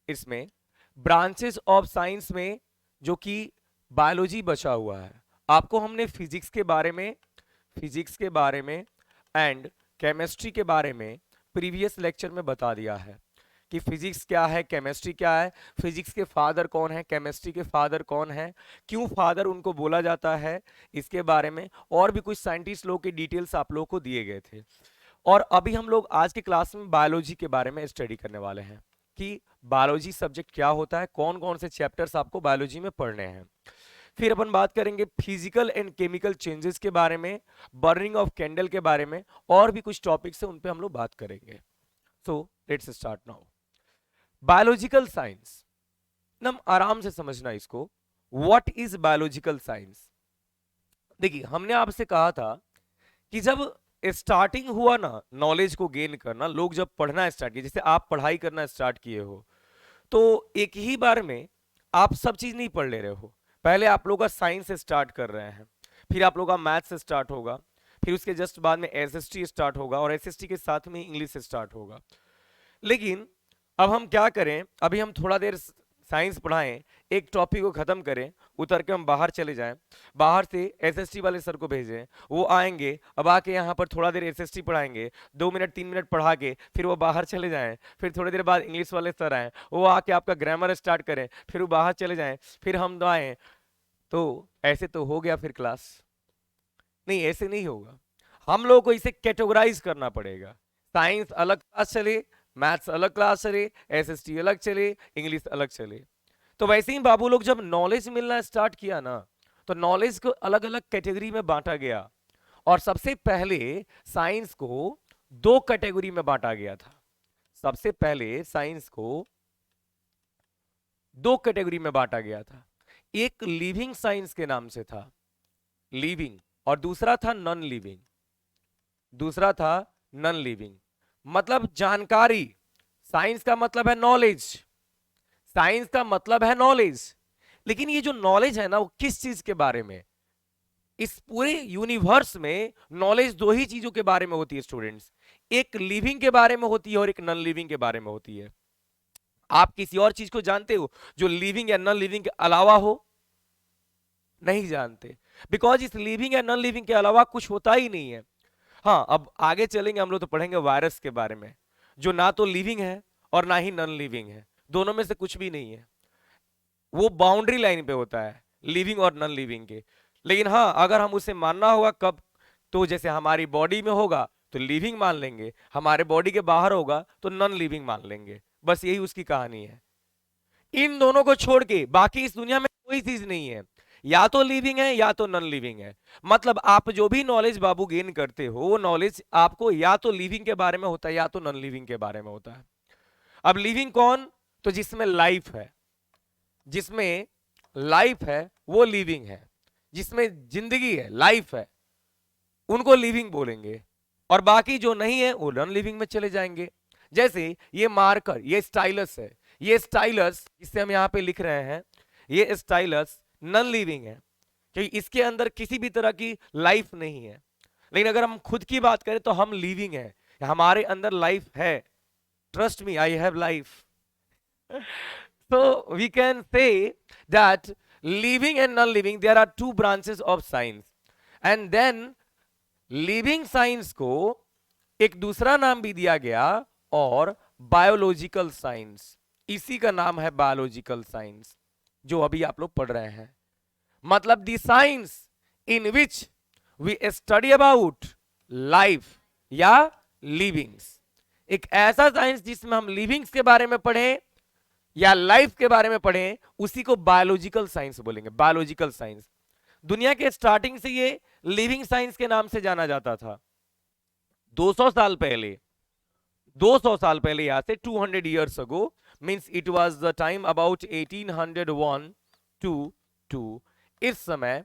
इसमें branches of science में जो कि बायोलॉजी बचा हुआ है, आपको हमने फिजिक्स के बारे में एंड केमिस्ट्री के बारे में प्रीवियस लेक्चर में बता दिया है कि फिजिक्स क्या है, केमिस्ट्री क्या है, फिजिक्स के फादर कौन है, केमिस्ट्री के फादर कौन है, क्यों फादर उनको बोला जाता है, इसके बारे में और भी कुछ साइंटिस्ट लोग के डिटेल्स आप लोगों को दिए गए थे। और अभी हम लोग आज की क्लास में बायोलॉजी के बारे में स्टडी करने वाले हैं कि बायोलॉजी सब्जेक्ट क्या होता है, कौन कौन से चैप्टर्स आपको बायोलॉजी में पढ़ने हैं। फिर अपन बात करेंगे फिजिकल एंड केमिकल चेंजेस के बारे में, बर्निंग ऑफ कैंडल के बारे में, और भी कुछ टॉपिक्स है उन पे हम लोग बात करेंगे। सो let's start now. Biological science, हम आराम से समझना इसको। What is biological science? देखिए, हमने आपसे कहा था कि जब स्टार्टिंग हुआ ना नॉलेज को गेन करना, लोग जब पढ़ना स्टार्ट किए, जैसे आप पढ़ाई करना स्टार्ट किए हो, तो एक ही बार में आप सब चीज नहीं पढ़ ले रहे हो। पहले आप लोग का साइंस स्टार्ट कर रहे हैं, फिर आप लोग का मैथ्स स्टार्ट होगा, फिर उसके जस्ट बाद में एसएसटी स्टार्ट होगा, और एसएसटी के साथ में इंग्लिश स्टार्ट होगा। लेकिन अब हम क्या करें, अभी हम थोड़ा देर साइंस पढ़ाएं, एक टॉपिक को खत्म करें, उतर के हम बाहर चले जाएं, बाहर से एसएसटी वाले सर को भेजें, वो आएंगे, अब आके यहाँ पर थोड़ा देर एसएसटी पढ़ाएंगे, 2 मिनट 3 मिनट पढ़ा के फिर वो बाहर चले जाएं, फिर थोड़ी देर बाद इंग्लिश वाले सर आए, वो आके आपका ग्रामर स्टार्ट करें, फिर वो बाहर चले जाएं, फिर हम तो आए। तो ऐसे तो हो गया फिर क्लास? नहीं, ऐसे नहीं होगा। हम लोगों को इसे कैटेगराइज करना पड़ेगा। साइंस अलग क्लास चले, मैथ्स अलग क्लास चले, एसएसटी अलग चले, इंग्लिश अलग चले। तो वैसे ही बाबू लोग जब नॉलेज मिलना स्टार्ट किया ना, तो नॉलेज को अलग अलग कैटेगरी में बांटा गया। और सबसे पहले साइंस को 2 कैटेगरी में बांटा गया था। सबसे पहले साइंस को 2 कैटेगरी में बांटा गया था। एक लिविंग साइंस के नाम से था, लिविंग, और दूसरा था नॉन लिविंग। दूसरा था नॉन लिविंग, मतलब जानकारी। साइंस का मतलब है नॉलेज, साइंस का मतलब है नॉलेज। लेकिन ये जो नॉलेज है ना, वो किस चीज के बारे में? इस पूरे यूनिवर्स में नॉलेज 2 ही चीजों के बारे में होती है स्टूडेंट्स, एक लिविंग के बारे में होती है और एक नॉन लिविंग के बारे में होती है। आप किसी और चीज को जानते हो जो लिविंग या नॉन लिविंग के अलावा हो? नहीं जानते, बिकॉज इस लिविंग या नॉन लिविंग के अलावा कुछ होता ही नहीं है। हाँ, अब आगे चलेंगे हम लोग तो पढ़ेंगे वायरस के बारे में, जो ना तो लिविंग है और ना ही नॉन लिविंग है, दोनों में से कुछ भी नहीं है। वो बाउंड्री लाइन पे होता है लिविंग और नॉन लिविंग के। लेकिन हाँ, अगर हम उसे मानना होगा कब, तो जैसे हमारी बॉडी में होगा तो लिविंग मान लेंगे, हमारे बॉडी के बाहर होगा तो नॉन लिविंग मान लेंगे। बस यही उसकी कहानी है। इन दोनों को छोड़ के बाकी इस दुनिया में कोई चीज नहीं है, या तो लिविंग है या तो नॉन लिविंग है। मतलब आप जो भी नॉलेज बाबू गेन करते हो, वो नॉलेज आपको या तो लिविंग के बारे में होता है या तो नॉन लिविंग के बारे में होता है। अब लिविंग कौन? तो जिसमें लाइफ है, जिसमें लाइफ है वो लिविंग है, जिसमें जिंदगी है, लाइफ है, उनको लिविंग बोलेंगे। और बाकी जो नहीं है वो नॉन लिविंग में चले जाएंगे। जैसे ये मार्कर, ये स्टाइलस है, ये स्टाइलस जिससे हम यहां पे लिख रहे हैं, ये स्टाइलस नॉन लिविंग है, क्योंकि इसके अंदर किसी भी तरह की लाइफ नहीं है। लेकिन अगर हम खुद की बात करें तो हम लिविंग है, हमारे अंदर लाइफ है। Trust me, I have life. So we can say that living and non-living, there are 2 branches of science. And then living science को एक दूसरा नाम भी दिया गया, और बायोलॉजिकल साइंस, इसी का नाम है बायोलॉजिकल साइंस, जो अभी आप लोग पढ़ रहे हैं। मतलब the science in which we study about life या लिविंग्स। एक ऐसा साइंस जिसमें हम लिविंग्स के बारे में पढ़ें या लाइफ के बारे में पढ़ें, उसी को बायोलॉजिकल साइंस बोलेंगे। बायोलॉजिकल साइंस, दुनिया के स्टार्टिंग से ये लिविंग साइंस के नाम से जाना जाता था। 200 साल पहले, 200 साल पहले, यहां से 200 years ago, means it was the time about 1801 to 2। इस समय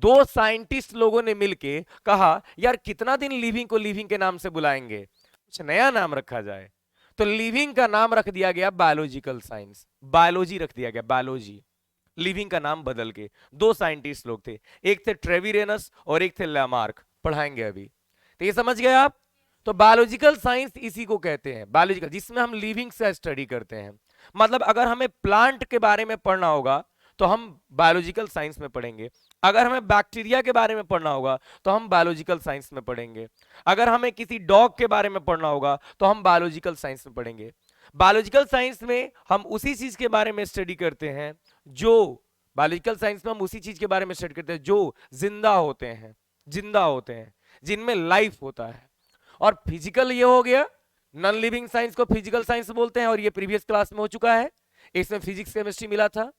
2 साइंटिस्ट लोगों ने मिलके कहा, यार कितना दिन लिविंग को लिविंग के नाम से बुलाएंगे, कुछ नया नाम रखा जाए। तो लिविंग का नाम रख दिया गया बायोलॉजिकल साइंस, बायोलॉजी रख दिया गया, बायोलॉजी। लिविंग का नाम बदल के 2 साइंटिस्ट लोग थे, एक थे ट्रेविरेनस और एक थे लैमार्क, पढ़ाएंगे अभी। तो ये समझ गए आप? तो बायोलॉजिकल साइंस इसी को कहते हैं, बायोलॉजिकल, जिसमें हम लिविंग से स्टडी करते हैं। मतलब अगर हमें प्लांट के बारे में पढ़ना होगा तो हम बायोलॉजिकल साइंस में पढ़ेंगे, अगर हमें बैक्टीरिया के बारे में पढ़ना होगा तो हम बायोलॉजिकल साइंस में पढ़ेंगे, अगर हमें किसी डॉग के बारे में पढ़ना होगा तो हम बायोलॉजिकल साइंस में पढ़ेंगे। बायोलॉजिकल साइंस में हम उसी चीज के बारे में स्टडी करते हैं जो बायोलॉजिकल साइंस में हम उसी चीज के बारे में स्टडी करते हैं जो जिंदा होते हैं, जिनमें लाइफ होता है। और फिजिकल ये हो गया, नॉन लिविंग साइंस को फिजिकल साइंस बोलते हैं, और ये प्रीवियस क्लास में हो चुका है, इसमें फिजिक्स केमिस्ट्री मिला था।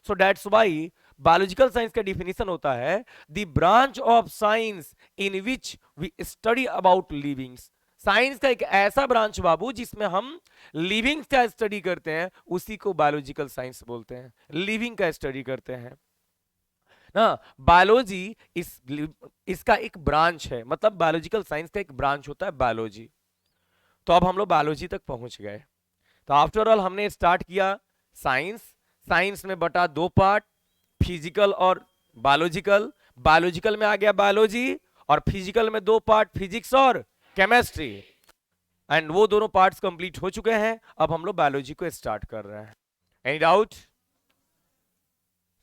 So that's why biological science का डिफिनेशन होता है the branch of science in which we study about livings. Science का एक ऐसा ब्रांच बाबू जिसमें हम लिविंग का स्टडी करते हैं, उसी को बायोलॉजिकल साइंस बोलते हैं, लिविंग का स्टडी करते हैं ना। बायोलॉजी इसका एक ब्रांच है, मतलब बायोलॉजिकल साइंस का एक ब्रांच होता है बायोलॉजी। तो अब हम लोग बायोलॉजी तक पहुंच गए। तो आफ्टर ऑल हमने स्टार्ट किया साइंस, साइंस में बटा दो पार्ट, फिजिकल और बायोलॉजिकल। बायोलॉजिकल में आ गया बायोलॉजी, और फिजिकल में दो पार्ट, फिजिक्स और केमिस्ट्री, एंड वो दोनों पार्ट्स कंप्लीट हो चुके हैं। अब हम लोग बायोलॉजी को स्टार्ट कर रहे हैं। Any doubt?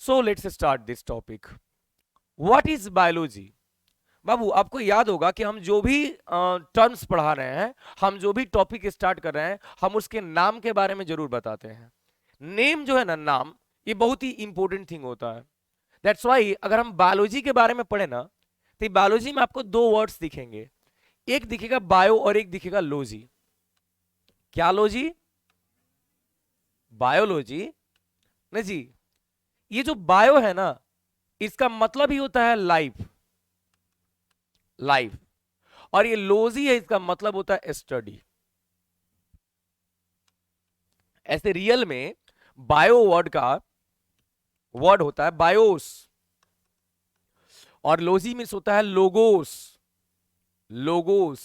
So let's start this topic. What is biology? बाबू आपको याद होगा कि हम जो भी टर्म्स पढ़ा रहे हैं, हम जो भी टॉपिक स्टार्ट कर रहे हैं, हम उसके नाम के बारे में जरूर बताते हैं। नेम जो है ना, नाम, ये बहुत ही इंपॉर्टेंट थिंग होता है। दैट्स वाई अगर हम बायोलॉजी के बारे में पढ़े ना, तो बायोलॉजी में आपको दो वर्ड्स दिखेंगे, एक दिखेगा बायो और एक दिखेगा लॉजी। क्या लॉजी? बायोलॉजी नहीं जी। ये जो बायो है ना, इसका मतलब ही होता है लाइफ, लाइफ, और ये लॉजी है, इसका मतलब होता है स्टडी। ऐसे रियल में बायो वर्ड का वर्ड होता है बायोस, और लॉजी मीन्स होता है लोगोस, लोगोस।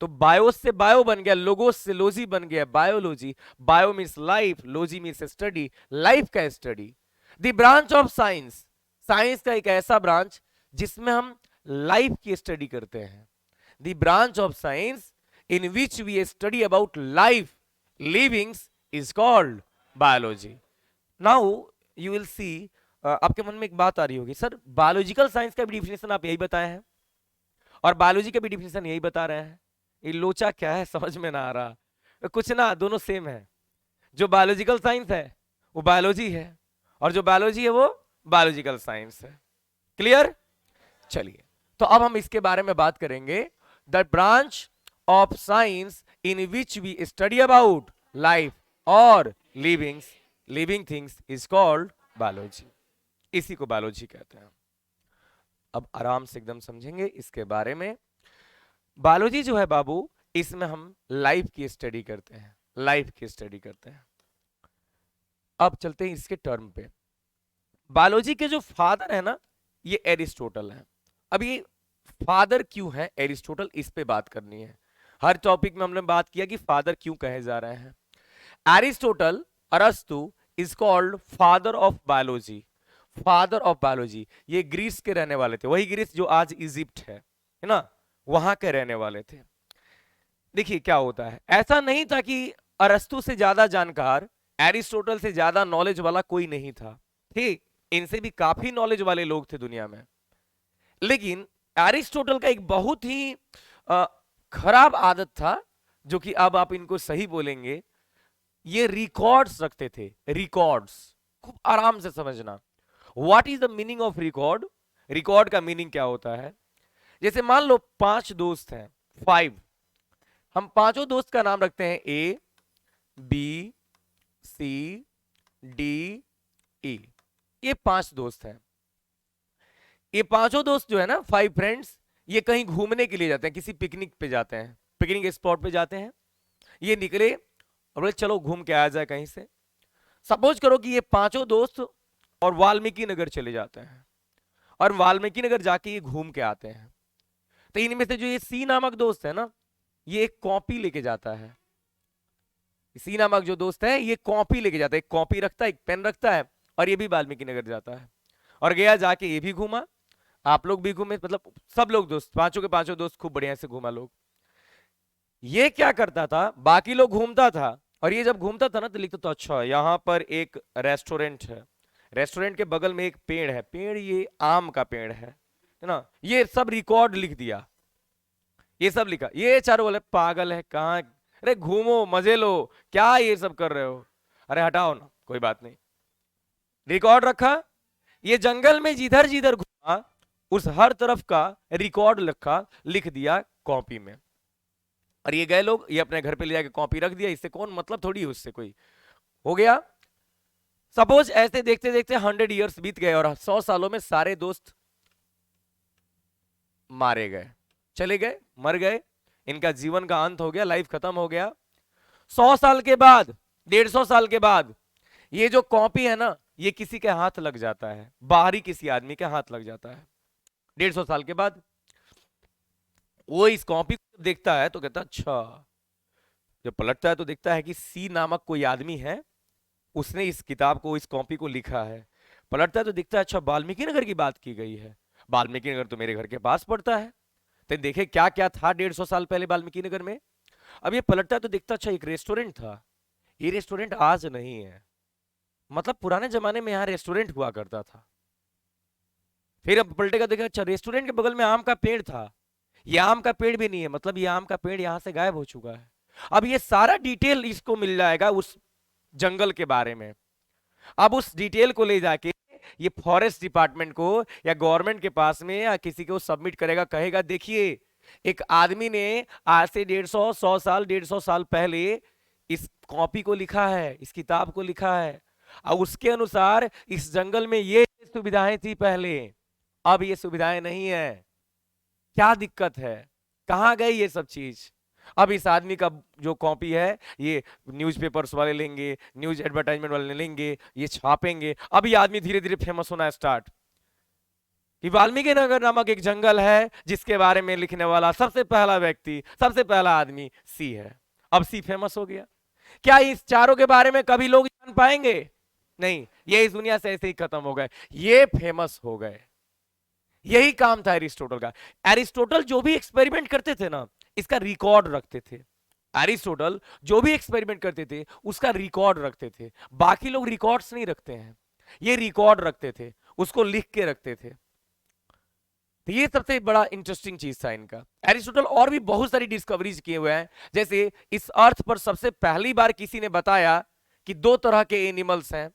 तो बायोस से बायो बन गया, लोगोस से लॉजी बन गया, biology. Bio means life, logy means study, life का study. The branch of science, science का एक ऐसा ब्रांच जिसमें हम लाइफ की स्टडी करते हैं। The branch of science in which we study about life livings is called biology. Now you will see, आपके मन में एक बात आ रही होगी, सर बायोलॉजिकल साइंस का भी डिफिनेशन आप यही बताए हैं और बायोलॉजी का भी डिफिनेशन यही बता रहे हैं, ये लोचा क्या है समझ में ना आ रहा। कुछ ना, दोनों सेम है। जो बायोलॉजिकल साइंस है वो बायोलॉजी है, और जो बायोलॉजी है वो बायोलॉजिकल साइंस है। क्लियर? चलिए, तो अब हम इसके बारे में बात करेंगे। The branch of science in which we study about life और living things is called biology. इसी को बायोलॉजी कहते हैं। अब आराम से एकदम समझेंगे इसके बारे में। बायोलॉजी जो है बाबू, इसमें हम लाइफ की स्टडी करते हैं, लाइफ की स्टडी करते हैं। अब चलते हैं इसके टर्म पे। बायोलॉजी के जो फादर है ना, ये एरिस्टोटल है। अब ये फादर क्यों है एरिस्टोटल, इस पे बात करनी है। हर टॉपिक में हमने बात किया कि फादर क्यों कहे जा रहे हैं। एरिस्टोटल, अरस्तु is called father of biology. Father of biology, ये ग्रीस के रहने वाले थे, वही ग्रीस जो आज इजिप्ट है ना, वहां के रहने वाले थे। देखिए क्या होता है, ऐसा नहीं था कि अरस्तु से ज्यादा जानकार, एरिस्टोटल से ज्यादा नॉलेज वाला कोई नहीं था। ठीक, इनसे भी काफी नॉलेज वाले लोग थे दुनिया में। लेकिन एरिस्टोटल का एक बहुत ही खराब आदत था, जो कि अब आप इनको सही बोलेंगे, ये रिकॉर्ड्स रखते थे। रिकॉर्ड्स, खूब आराम से समझना। What is the meaning of record? Record का मीनिंग क्या होता है? जैसे मान लो 5 दोस्त हैं, 5, हम पांचों दोस्त का नाम रखते हैं ए, बी, सी, डी, ई। ये 5 दोस्त हैं। ये पांचों दोस्त जो है ना, 5 फ्रेंड्स, ये कहीं घूमने के लिए जाते हैं, किसी पिकनिक पे जाते हैं, पिकनिक स्पॉट पे जाते हैं। ये निकले और बोले चलो घूम के आ जाए कहीं से। सपोज करो कि ये पांचों दोस्त और वाल्मीकि नगर चले जाते हैं, और वाल्मीकि नगर जाके ये घूम के आते हैं। तो इनमें से जो ये सी नामक दोस्त है ना, ये एक कॉपी लेके जाता है। सी नामक जो दोस्त है ये कॉपी लेके जाता है, एक कॉपी रखता है, एक पेन रखता है, और ये भी वाल्मीकि नगर जाता है। और गया, जाके ये भी घूमा, आप लोग भी घूमे, मतलब सब लोग दोस्त, पांचों के पांचों दोस्त खूब बढ़िया से घूमा लोग। ये क्या करता था, बाकी लोग घूमता था, और ये जब घूमता था ना तो लिखता था अच्छा यहाँ पर एक रेस्टोरेंट है, रेस्टोरेंट के बगल में एक पेड़ है, पेड़ ये आम का पेड़ है ना, ये सब रिकॉर्ड लिख दिया, ये सब लिखा। ये चारों बोले पागल है कहाँ, अरे घूमो मजे लो, क्या ये सब कर रहे हो, अरे हटाओ ना, कोई बात नहीं। रिकॉर्ड रखा, ये जंगल में जिधर जिधर घूमा उस हर तरफ का रिकॉर्ड लिखा, लिख दिया कॉपी में। और ये गए लोग, ये अपने घर पे ले जाके कॉपी रख दिया, इससे कौन मतलब थोड़ी है उससे कोई, हो गया। सपोज ऐसे देखते देखते 100 ईयर्स बीत गए और 100 सालों में सारे दोस्त मारे गए, चले गए, मर गए, इनका जीवन का अंत हो गया, लाइफ खत्म हो गया। 100 साल के बाद, 150 साल के बाद ये जो कॉपी है ना, ये किसी के हाथ लग जाता है, बाहरी किसी आदमी के हाथ लग जाता है। 150 साल के बाद वो इस कॉपी को देखता है तो कहता अच्छा, जब पलटता है तो देखता है कि सी नामक कोई आदमी है, उसने इस किताब को, इस कॉपी को लिखा है। पलटता है तो दिखता है अच्छा वाल्मीकि नगर की बात की गई है, वाल्मीकि नगर तो मेरे घर के पास पड़ता है, तो देखे क्या क्या था 150 साल पहले वाल्मीकि नगर में। अब ये पलटता है तो दिखता अच्छा एक रेस्टोरेंट था, ये रेस्टोरेंट आज नहीं है, मतलब पुराने जमाने में यहाँ रेस्टोरेंट हुआ करता था। फिर अब पलटेगा देखा अच्छा रेस्टोरेंट के बगल में आम का पेड़ था, ये आम का पेड़ भी नहीं है, मतलब ये आम का पेड़ यहां से गायब हो चुका है। अब ये सारा डिटेल इसको मिल जाएगा उस जंगल के बारे में। अब उस डिटेल को ले जाके ये फॉरेस्ट डिपार्टमेंट को या गवर्नमेंट के पास में या किसी को सबमिट करेगा, कहेगा देखिए एक आदमी ने आज से 150 100 साल 150 साल पहले इस कॉपी को लिखा है, इस किताब को लिखा है, और उसके अनुसार इस जंगल में ये सुविधाएं थी पहले, अब ये सुविधाएं नहीं है, क्या दिक्कत है, कहां गई ये सब चीज। अब इस आदमी का जो कॉपी है ये न्यूज़पेपर्स वाले लेंगे, न्यूज एडवर्टाइजमेंट वाले लेंगे, ये छापेंगे। अब ये आदमी धीरे धीरे फेमस होना स्टार्ट कि वाल्मीकि नगर नामक एक जंगल है जिसके बारे में लिखने वाला सबसे पहला व्यक्ति, सबसे पहला आदमी सी है। अब सी फेमस हो गया। क्या इस चारों के बारे में कभी लोग जान पाएंगे? नहीं, ये इस दुनिया से ऐसे ही खत्म हो गए, ये फेमस हो गए। यही काम था एरिस्टोटल का। एरिस्टोटल जो भी एक्सपेरिमेंट करते थे ना, इसका रिकॉर्ड रखते थे। एरिस्टोटल जो भी एक्सपेरिमेंट करते थे उसका रिकॉर्ड रखते थे। बाकी लोग रिकॉर्ड्स नहीं रखते हैं, ये रिकॉर्ड रखते थे, उसको लिख के रखते थे। तो ये सबसे बड़ा इंटरेस्टिंग चीज था इनका। एरिस्टोटल और भी बहुत सारी डिस्कवरीज किए हुए हैं, जैसे इस अर्थ पर सबसे पहली बार किसी ने बताया कि दो तरह के एनिमल्स हैं।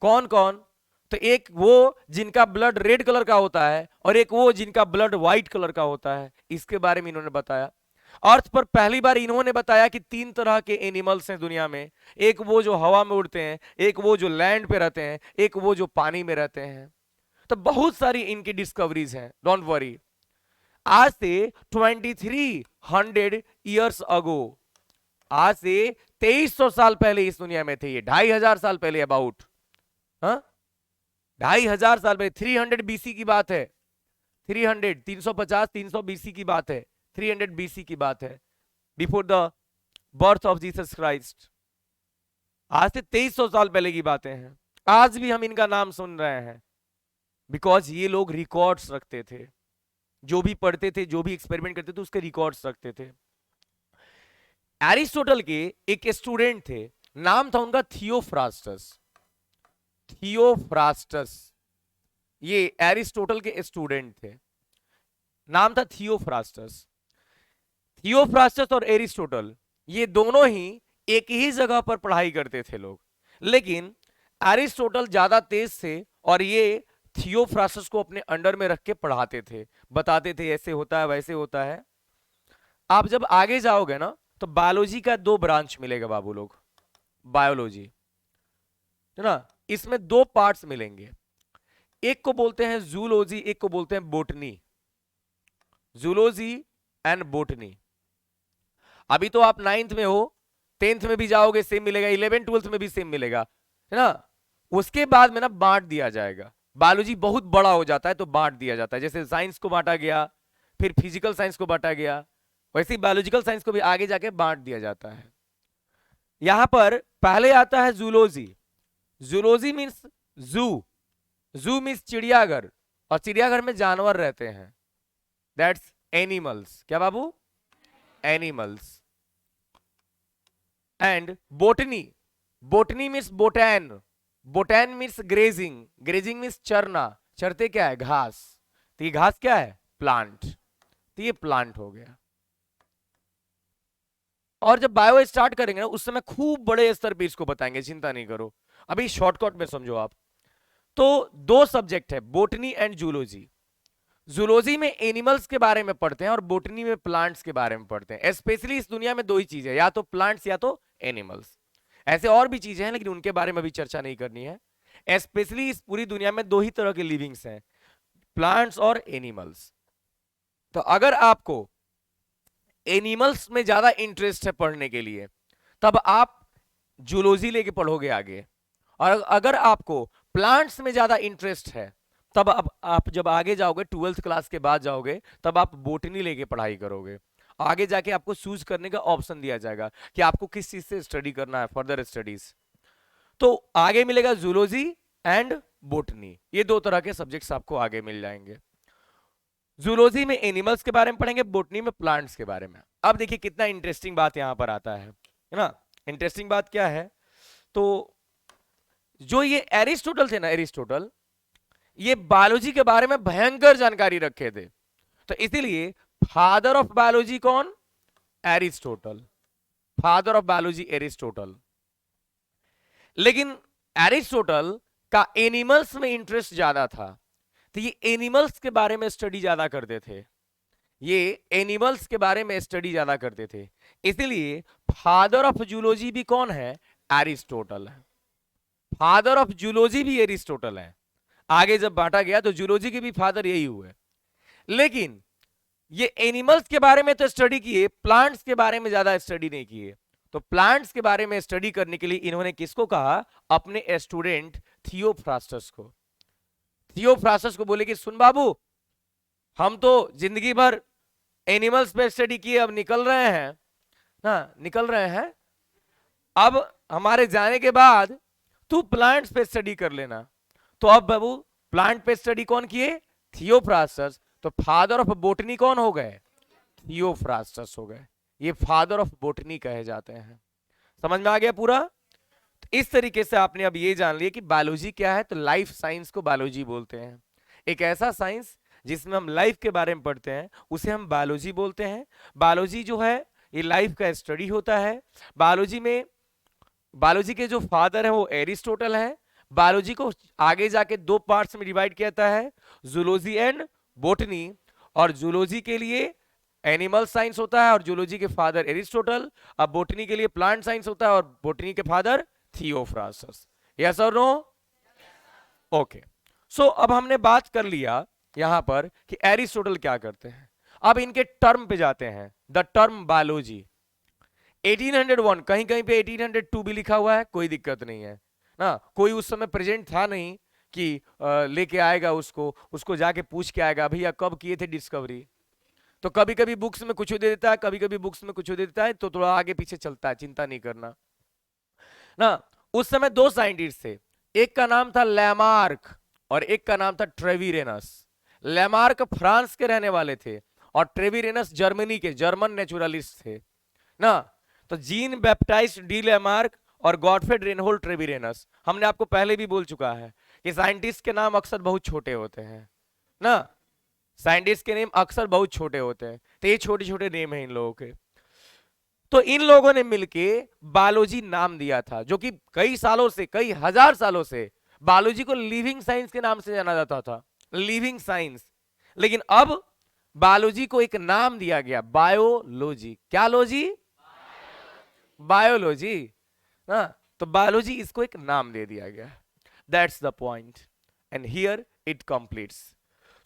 कौन कौन? तो एक वो जिनका ब्लड रेड कलर का होता है और एक वो जिनका ब्लड व्हाइट कलर का होता है, इसके बारे में इन्होंने बताया। अर्थ पर पहली बार इन्होंने बताया कि 3 तरह के एनिमल्स हैं दुनिया में, एक वो जो हवा में उड़ते हैं, एक वो जो लैंड पे रहते हैं, एक वो जो पानी में रहते हैं। तो बहुत सारी इनकी डिस्कवरीज हैं, डोंट वरी। आज से 2300 ईयर्स अगो, आज से 2300 साल पहले इस दुनिया में थे ये, 2500 साल पहले अबाउट, हाँ 2500 साल पहले, 300 बीसी की बात है, 350 बीसी की बात है, 300 बीसी की बात है, before the birth of Jesus Christ. आज से 2300 साल पहले की बातें हैं। आज भी हम इनका नाम सुन रहे हैं बिकॉज ये लोग रिकॉर्ड्स रखते थे, जो भी पढ़ते थे, जो भी एक्सपेरिमेंट करते थे उसके रिकॉर्ड्स रखते थे। एरिस्टोटल के एक स्टूडेंट थे, नाम था उनका थियोफ्रास्टस। थियोफ्रास्टस ये एरिस्टोटल के स्टूडेंट थे, नाम था थियोफ्रास्टस। थियोफ्रास्टस और एरिस्टोटल ये दोनों ही एक ही जगह पर पढ़ाई करते थे लोग, लेकिन एरिस्टोटल ज्यादा तेज थे और ये थियोफ्रास्टस को अपने अंडर में रख के पढ़ाते थे, बताते थे ऐसे होता है वैसे होता है। आप जब आगे जाओगे ना तो बायोलॉजी का 2 ब्रांच मिलेगा बाबू लोग, बायोलॉजी है ना, इसमें 2 पार्ट्स मिलेंगे, एक को बोलते हैं जूलॉजी, एक को बोलते हैं बोटनी। Zoology and botany. अभी तो आप 9th में हो, 10th में भी जाओगे सेम मिलेगा, 11 12th में भी सेम मिलेगा, है ना। उसके बाद में ना बांट दिया जाएगा, बायोलॉजी बहुत बड़ा हो जाता है तो बांट दिया जाता है, जैसे साइंस को बांटा गया, फिर फिजिकल साइंस को बांटा गया, वैसे ही बायोलॉजिकल साइंस को भी आगे जाके बांट दिया जाता है। यहां पर पहले आता है जूलॉजी। जूलॉजी मीन्स जू, जू मीन्स चिड़ियाघर, और चिड़ियाघर में जानवर रहते हैं, दैट्स एनिमल्स। क्या बाबू? Animals. And botany, botany means botane, botane means grazing, grazing means चरना, चरते क्या है घास, तो ये घास क्या है प्लांट, तो ये प्लांट हो गया। और जब बायो स्टार्ट करेंगे ना उस समय खूब बड़े स्तर पे इसको बताएंगे, चिंता नहीं करो, अभी शॉर्टकट में समझो आप। तो दो सब्जेक्ट है बोटनी एंड जूलॉजी। जूलॉजी में एनिमल्स के बारे में पढ़ते हैं और बोटनी में प्लांट्स के बारे में पढ़ते हैं। स्पेशली इस दुनिया में दो ही चीजें, या तो प्लांट्स या तो एनिमल्स। ऐसे और भी चीजें हैं लेकिन उनके बारे में भी चर्चा नहीं करनी है। स्पेशली इस पूरी दुनिया में दो ही तरह के लिविंग्स हैं, प्लांट्स और एनिमल्स। तो अगर आपको एनिमल्स में ज्यादा इंटरेस्ट है पढ़ने के लिए तब आप जूलॉजी लेके पढ़ोगे आगे, और अगर आपको प्लांट्स में ज्यादा इंटरेस्ट है तब अब आप जब आगे जाओगे 12th क्लास के बाद जाओगे तब आप बोटनी लेके पढ़ाई करोगे। आगे जाके आपको चूज करने का ऑप्शन दिया जाएगा कि आपको किस चीज से स्टडी करना है, फर्दर स्टडीज। तो आगे मिलेगा जूलॉजी एंड बोटनी, ये दो तरह के सब्जेक्ट्स आपको आगे मिल जाएंगे। जूलॉजी में एनिमल्स के बारे में पढ़ेंगे, बोटनी में प्लांट्स के बारे में। अब देखिए कितना इंटरेस्टिंग बात यहां पर आता है ना। इंटरेस्टिंग बात क्या है, तो जो ये एरिस्टोटल थे ना, एरिस्टोटल ये बायोलॉजी के बारे में भयंकर जानकारी रखे थे, तो इसीलिए फादर ऑफ बायोलॉजी कौन, Aristotle, father of biology Aristotle. लेकिन एरिस्टोटल का एनिमल्स में इंटरेस्ट ज्यादा था, तो ये एनिमल्स के बारे में स्टडी ज्यादा करते थे, ये एनिमल्स के बारे में स्टडी ज्यादा करते थे। इसलिए फादर ऑफ जूलॉजी भी कौन है, एरिस्टोटल है। फादर ऑफ जूलॉजी भी एरिस्टोटल है। आगे जब बांटा गया तो जूलॉजी के भी फादर यही हुए। लेकिन ये एनिमल्स के बारे में तो स्टडी किए, प्लांट्स के बारे में ज्यादा स्टडी नहीं किए। तो प्लांट्स के बारे में स्टडी करने के लिए इन्होंने किसको कहा, अपने स्टूडेंट थियोफ्रास्टस को। थियोफ्रास्टस को बोले कि सुन बाबू, हम तो जिंदगी भर एनिमल्स पे स्टडी किए, अब निकल रहे हैं ना, निकल रहे हैं, अब हमारे जाने के बाद तू प्लांट्स पे स्टडी कर लेना। तो अब बाबू प्लांट पे स्टडी कौन किए, थियोफ्रास्टस। तो फादर ऑफ बोटनी कौन हो गए, थियोफ्रास्टस हो गए। ये फादर ऑफ बोटनी कहे जाते हैं। समझ में आ गया पूरा। तो इस तरीके से आपने अब ये जान लिया कि बायोलॉजी क्या है, तो लाइफ साइंस को बायोलॉजी बोलते हैं। एक ऐसा साइंस जिसमें हम लाइफ के बारे में पढ़ते हैं उसे हम बायोलॉजी बोलते हैं। बायोलॉजी जो है ये लाइफ का स्टडी होता है। बायोलॉजी में, बायोलॉजी के जो फादर है वो एरिस्टोटल है। बायोलॉजी को आगे जाके दो पार्ट्स में डिवाइड किया जाता है, जूलॉजी एंड बोटनी। और जूलॉजी के लिए एनिमल साइंस होता है और जूलॉजी के फादर एरिस्टोटल। अब बोटनी के लिए प्लांट साइंस होता है और बोटनी के फादर थियोफ्रास्टस। यस और नो, ओके। सो अब हमने बात कर लिया यहां पर कि एरिस्टोटल क्या करते हैं। अब इनके टर्म पे जाते हैं, द टर्म बायोलॉजी। 1801, कहीं कहीं पे 1802 भी लिखा हुआ है, कोई दिक्कत नहीं है ना। कोई उस समय प्रेजेंट था नहीं कि लेके आएगा उसको जाके पूछ के आएगा भैया कब किए थे डिस्कवरी। तो कभी कभी बुक्स में कुछ दे देता है, कभी कभी बुक्स में कुछ दे देता है, तो थोड़ा आगे पीछे चलता है, चिंता नहीं करना ना। उस समय दो साइंटिस्ट थे, एक का नाम था लैमार्क और एक का नाम था ट्रेविरेनस। लैमार्क फ्रांस के रहने वाले थे और ट्रेविरेनस जर्मनी के, जर्मन नेचुरलिस्ट थे ना। तो जीन बैप्टाइस्ट डी लैमार्क और गॉडफ्रेड रेनहोल्ड ट्रेविरेनस, हमने आपको पहले भी बोल चुका है कि साइंटिस्ट के नाम अक्सर बहुत छोटे होते हैं ना। साइंटिस्ट के नेम अक्सर बहुत छोटे होते हैं, तो ये छोटे छोटे नेम हैं इन लोगों के। तो इन लोगों ने मिलके बायोलॉजी नाम दिया था, जो कि कई सालों से, कई हजार सालों से बायोलॉजी को लिविंग साइंस के नाम से जाना जाता था, लिविंग साइंस। लेकिन अब बायोलॉजी को एक नाम दिया गया, बायोलॉजी। क्या लॉजी, बायोलॉजी ना। तो बायोलॉजी इसको एक नाम दे दिया गया। That's the point and here it completes.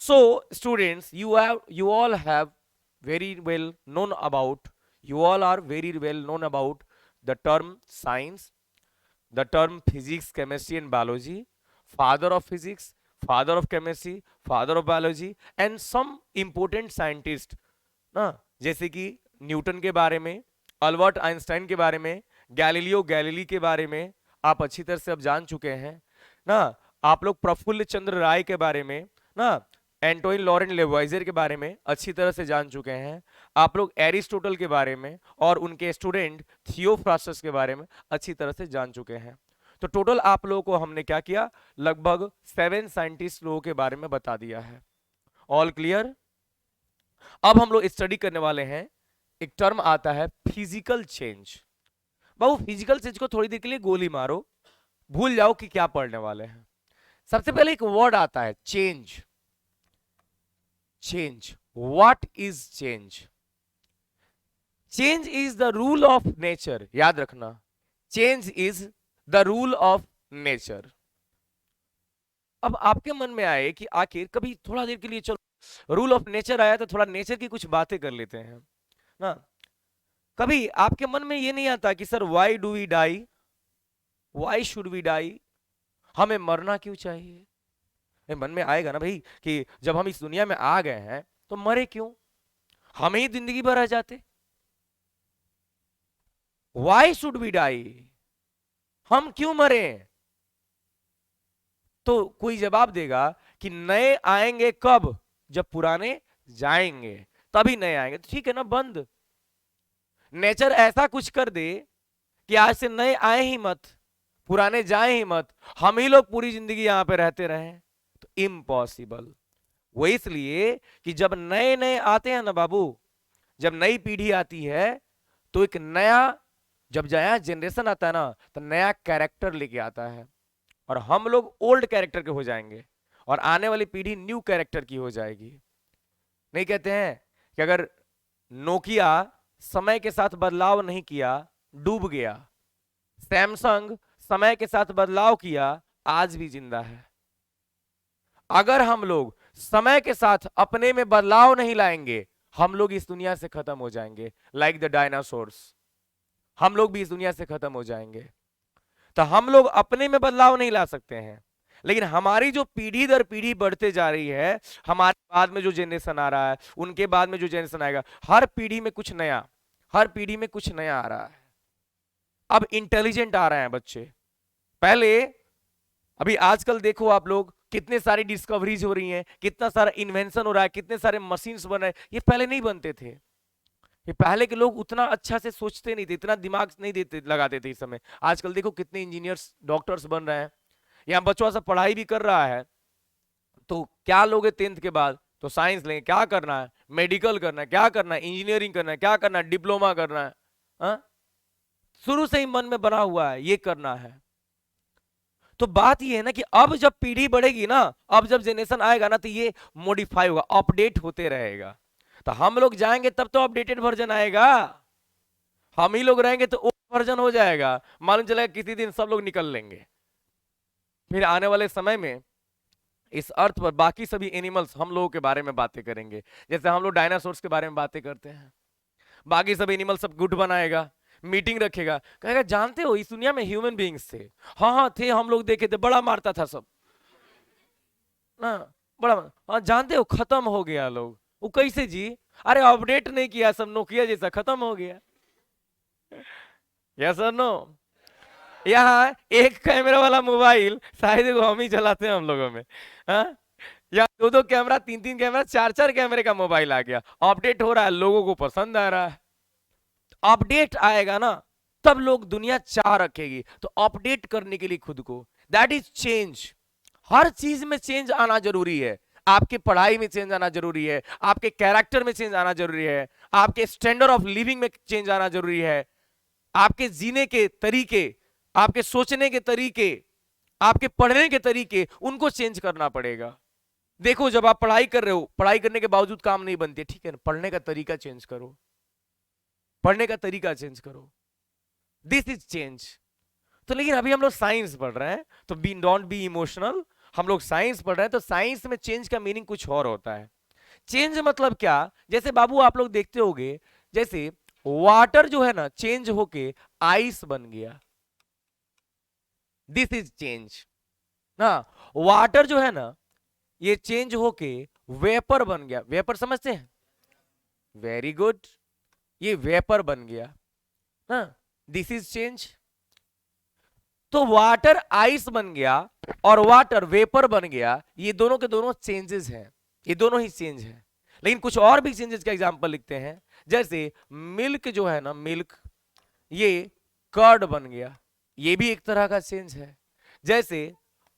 So students, you all have very well known about, you all are very well known about the term science, the term physics, chemistry and biology, father of physics, father of chemistry, father of biology and some important scientist ना, जैसे कि Newton के बारे में, Albert Einstein के बारे में, Galileo Galilei के बारे में आप अच्छी तरह से अब जान चुके हैं ना। आप लोग प्रफुल्ल चंद्र राय के बारे में ना, एंटोइन लॉरेंट लेवाइजर के बारे में अच्छी तरह से जान चुके हैं। आप लोग एरिस्टोटल के बारे में और उनके स्टूडेंट थियोफ्रास्टस के बारे में अच्छी तरह से जान चुके हैं। तो टोटल आप लोगों को हमने क्या किया, लगभग 7 साइंटिस्ट लोगों के बारे में बता दिया है। All clear. अब हम लोग स्टडी करने वाले हैं, एक टर्म आता है फिजिकल चेंज। बाबू फिजिकल चेंज को थोड़ी देर के लिए गोली मारो, भूल जाओ कि क्या पढ़ने वाले हैं। सबसे पहले एक वर्ड आता है change. Change, what is change? Change is the rule of nature. याद रखना, change is the rule of nature. अब आपके मन में आए कि आखिर कभी थोड़ा देर के लिए चलो रूल ऑफ नेचर आया तो थोड़ा नेचर की कुछ बातें कर लेते हैं ना। कभी आपके मन में ये नहीं आता कि sir why do we die, why should we die, हमें मरना क्यों चाहिए? मन में आएगा ना भाई कि जब हम इस दुनिया में आ गए हैं तो मरे क्यों, हमें ही जिंदगी भर रह जाते। वाई शुड वी डाई, हम क्यों मरे? तो कोई जवाब देगा कि नए आएंगे कब, जब पुराने जाएंगे तभी नए आएंगे। तो ठीक है ना, बंद। नेचर ऐसा कुछ कर दे कि आज से नए आए ही मत, पुराने जाए ही मत, हम ही लोग पूरी जिंदगी यहां पे रहते रहे, तो इम्पॉसिबल। वो इसलिए कि जब नए नए आते हैं ना बाबू, जब नई पीढ़ी आती है तो एक नया, जब नया जनरेशन आता है ना तो नया कैरेक्टर लेके आता है, और हम लोग ओल्ड कैरेक्टर के हो जाएंगे और आने वाली पीढ़ी न्यू कैरेक्टर की हो जाएगी। नहीं कहते हैं कि अगर नोकिया समय के साथ बदलाव नहीं किया डूब गया, सैमसंग समय के साथ बदलाव किया आज भी जिंदा है। अगर हम लोग समय के साथ अपने में बदलाव नहीं लाएंगे हम लोग इस दुनिया से खत्म हो जाएंगे, लाइक द डायनासोर्स। हम लोग भी इस दुनिया से खत्म हो जाएंगे। तो हम लोग अपने में बदलाव नहीं ला सकते हैं, लेकिन हमारी जो पीढ़ी दर पीढ़ी बढ़ते जा रही है, हमारे बाद में जो जनरेशन आ रहा है, उनके बाद में जो जनरेशन आएगा, हर पीढ़ी में कुछ नया, हर पीढ़ी में कुछ नया आ रहा है। अब इंटेलिजेंट आ रहे हैं बच्चे। पहले, अभी आजकल देखो आप लोग, कितने सारी डिस्कवरीज हो रही हैं, कितना सारा इन्वेंशन हो रहा है, कितने सारे मशीन्स बन रहे हैं। ये पहले नहीं बनते थे। ये पहले के लोग उतना अच्छा से सोचते नहीं थे, इतना दिमाग नहीं देते लगाते थे इस समय। आजकल देखो कितने इंजीनियर्स डॉक्टर्स बन रहे हैं। यहाँ बच्चों सब पढ़ाई भी कर रहा है, तो क्या लोगे 10th के बाद? तो साइंस लेंगे। क्या करना है? मेडिकल करना है। क्या करना है? इंजीनियरिंग करना है। क्या करना है? डिप्लोमा करना है। हा? शुरू से ही मन में बना हुआ है ये करना है। तो बात ये है ना कि अब जब पीढ़ी बढ़ेगी ना, अब जब जनरेशन आएगा ना, तो ये मॉडिफाई होगा, अपडेट होते रहेगा। तो हम लोग जाएंगे तब तो अपडेटेड वर्जन आएगा, हम ही लोग रहेंगे तो ओल्ड वर्जन हो जाएगा। मालूम चलेगा किसी दिन सब लोग निकल लेंगे। फिर आने वाले समय में इस अर्थ पर बाकी सभी एनिमल्स हम लोगों के बारे में बातें करेंगे, जैसे हम लोग डायनासोर्स के बारे में बातें करते हैं। बाकी सब एनिमल सब गुट बनाएगा, मीटिंग रखेगा, कहेगा जानते हो इस दुनिया में ह्यूमन बीइंग्स थे। हाँ हाँ थे, हम लोग देखे थे, बड़ा मारता था सब ना, बड़ा। हाँ जानते हो खत्म हो गया लोग। वो कैसे जी? अरे अपडेट नहीं किया, सब नोकिया जैसा खत्म हो गया। यस और नो? यहाँ एक कैमरा वाला मोबाइल शायद हम ही चलाते हैं हम लोगों में। हाँ, या 2-2 कैमरा, 3-3 कैमरा, 4-4 कैमरे का मोबाइल आ गया। अपडेट हो रहा है, लोगों को पसंद आ रहा है। अपडेट आएगा ना तब लोग दुनिया चाह रखेगी। तो अपडेट करने के लिए खुद को, दैट इज चेंज। हर चीज में चेंज आना जरूरी है। आपके पढ़ाई में चेंज आना जरूरी है, आपके कैरेक्टर में चेंज आना जरूरी है, आपके स्टैंडर्ड ऑफ लिविंग में चेंज आना जरूरी है, आपके जीने के तरीके, आपके सोचने के तरीके, आपके पढ़ने के तरीके, उनको चेंज करना पड़ेगा। देखो जब आप पढ़ाई कर रहे हो, पढ़ाई करने के बावजूद काम नहीं बनते, ठीक है ना, पढ़ने का तरीका चेंज करो, पढ़ने का तरीका चेंज करो, दिस इज चेंज। तो लेकिन अभी हम लोग साइंस पढ़ रहे हैं, तो बी डोंट बी इमोशनल। हम लोग साइंस पढ़ रहे हैं तो साइंस में चेंज का मीनिंग कुछ और होता है। चेंज मतलब क्या? जैसे बाबू आप लोग देखते होंगे, जैसे वाटर जो है ना चेंज होके आइस बन गया, दिस इज चेंज ना। वाटर जो है ना ये चेंज होके वेपर बन गया। वेपर समझते हैं? वेरी गुड, ये वेपर बन गया ना, दिस इज चेंज। तो वाटर आइस बन गया और वाटर वेपर बन गया, ये दोनों के दोनों चेंजेस हैं, ये दोनों ही चेंज है। लेकिन कुछ और भी चेंजेस का एग्जांपल लिखते हैं, जैसे मिल्क जो है ना, मिल्क, ये कर्ड बन गया, ये भी एक तरह का चेंज है। जैसे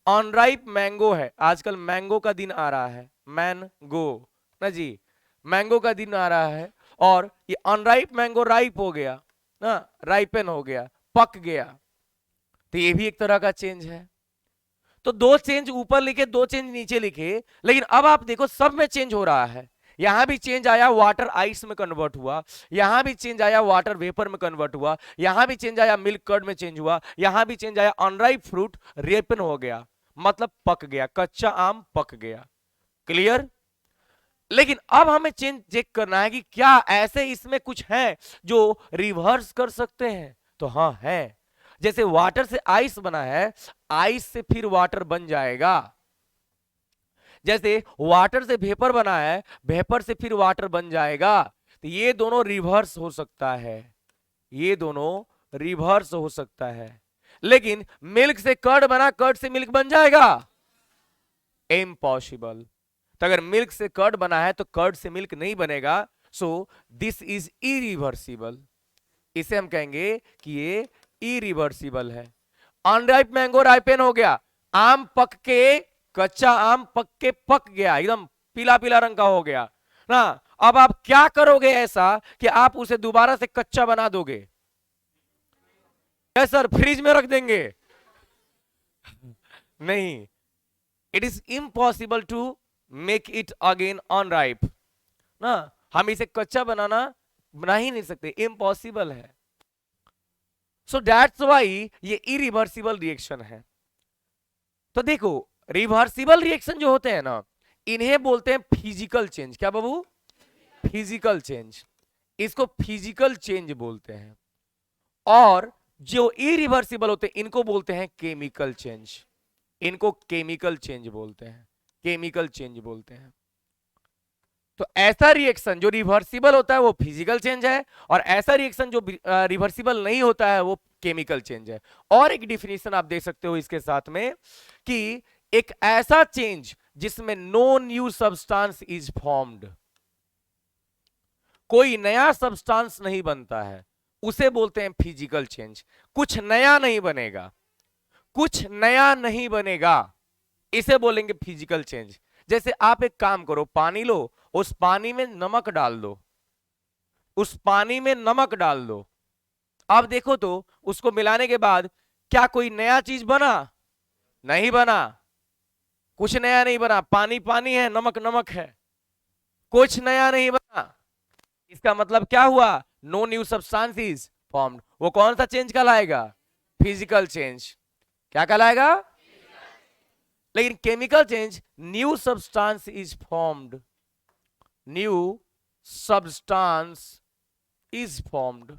अनराइप मैंगो है, आजकल मैंगो का दिन आ रहा है, मैंगो ना जी, मैंगो का दिन आ रहा है, और ये अनराइप मैंगो राइप हो गया ना, राइपन हो गया, पक गया, तो ये भी एक तरह का चेंज है। तो दो चेंज ऊपर लिखे, दो चेंज नीचे लिखे, लेकिन अब आप देखो सब में चेंज हो रहा है। यहां भी चेंज आया, वाटर आइस में कन्वर्ट हुआ, यहां भी चेंज आया, वाटर वेपर में कन्वर्ट हुआ, यहां भी चेंज आया, मिल्क कर्ड में चेंज हुआ, यहां भी चेंज आया, अनराइप फ्रूट रेपन हो गया, मतलब पक गया, कच्चा आम पक गया। क्लियर? लेकिन अब हमें चेंज चेक करना है कि क्या ऐसे इसमें कुछ है जो रिवर्स कर सकते हैं। तो हाँ है। जैसे वाटर से आइस बना है, आइस से फिर वाटर बन जाएगा। जैसे वाटर से वेपर बना है, वेपर से फिर वाटर बन जाएगा। तो ये दोनों रिवर्स हो सकता है, ये दोनों रिवर्स हो सकता है। लेकिन मिल्क से कर्ड बना, कर्ड से मिल्क बन जाएगा? इम्पॉसिबल। तो अगर मिल्क से कर्ड बना है तो कर्ड से मिल्क नहीं बनेगा। So this is irreversible. इसे हम कहेंगे कि ये इरिवर्सिबल है। अनराइप मैंगो राइपेन हो गया, आम पक के, कच्चा आम पक के पक गया, एकदम पीला पीला रंग का हो गया ना। अब आप क्या करोगे ऐसा कि आप उसे दोबारा से कच्चा बना दोगे? यस सर, फ्रिज में रख देंगे? नहीं, it is impossible to make it again unripe ना। हम इसे कच्चा बना ही नहीं सकते, इम्पॉसिबल है। सो दैट्स वाई ये इरिवर्सिबल रिएक्शन है। तो देखो, रिवर्सिबल रिएक्शन जो होते हैं ना, इन्हें बोलते हैं फिजिकल चेंज। क्या बाबू? Physical change. इसको फिजिकल चेंज बोलते हैं। और जो इरिवर्सिबल होते हैं इनको बोलते हैं केमिकल चेंज। इनको केमिकल चेंज बोलते हैं, केमिकल चेंज बोलते हैं। तो ऐसा रिएक्शन जो रिवर्सिबल होता है वो फिजिकल चेंज है, और ऐसा रिएक्शन जो रिवर्सिबल नहीं होता है वो केमिकल चेंज है। और एक डिफिनेशन आप देख सकते हो इसके साथ में कि एक ऐसा चेंज जिसमें no new substance is formed, कोई नया सब्सटेंस नहीं बनता है, उसे बोलते हैं फिजिकल चेंज। कुछ नया नहीं बनेगा, कुछ नया नहीं बनेगा, इसे बोलेंगे फिजिकल चेंज। जैसे आप एक काम करो, पानी लो, उस पानी में नमक डाल दो, उस पानी में नमक डाल दो। अब देखो तो उसको मिलाने के बाद क्या कोई नया चीज बना? नहीं बना, कुछ नया नहीं बना। पानी पानी है, नमक नमक है, कुछ नया नहीं बना। इसका मतलब क्या हुआ? No new substance is formed. वो कौन सा चेंज कहलाएगा? Physical change. क्या कहलाएगा? लेकिन chemical change, new substance is formed, new substance is formed,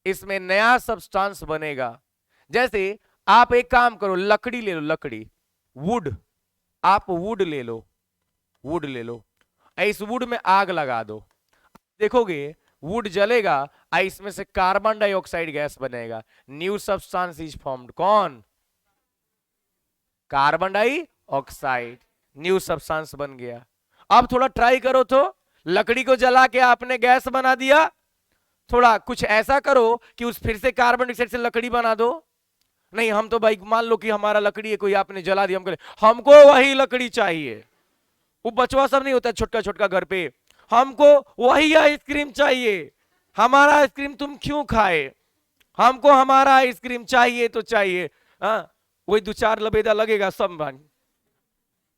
इसमें नया सब्सटेंस बनेगा। जैसे आप एक काम करो, लकड़ी ले लो, लकड़ी, वुड, आप वुड ले लो, वुड ले लो, इस वुड में आग लगा दो, देखोगे वुड जलेगा, इसमें से कार्बन डाइऑक्साइड गैस बनेगा, न्यू सब्सटेंस इज फॉर्म्ड। कौन? कार्बन डाइऑक्साइड, न्यू सब्सटेंस बन गया। अब थोड़ा ट्राई करो तो, लकड़ी को जला के आपने गैस बना दिया, थोड़ा कुछ ऐसा करो कि उस फिर से कार्बन डाइऑक्साइड से लकड़ी बना दो। नहीं, हम तो भाई मान लो कि हमारा लकड़ी है, कोई आपने जला दिया, हमको वही लकड़ी चाहिए। वो बचवा सब नहीं होता छोटका छोटका घर पे, हमको वही आइसक्रीम चाहिए, हमारा आइसक्रीम तुम क्यों खाए, हमको हमारा आइसक्रीम चाहिए तो चाहिए। हाँ, वही दो चार लबेदा लगेगा सब बन,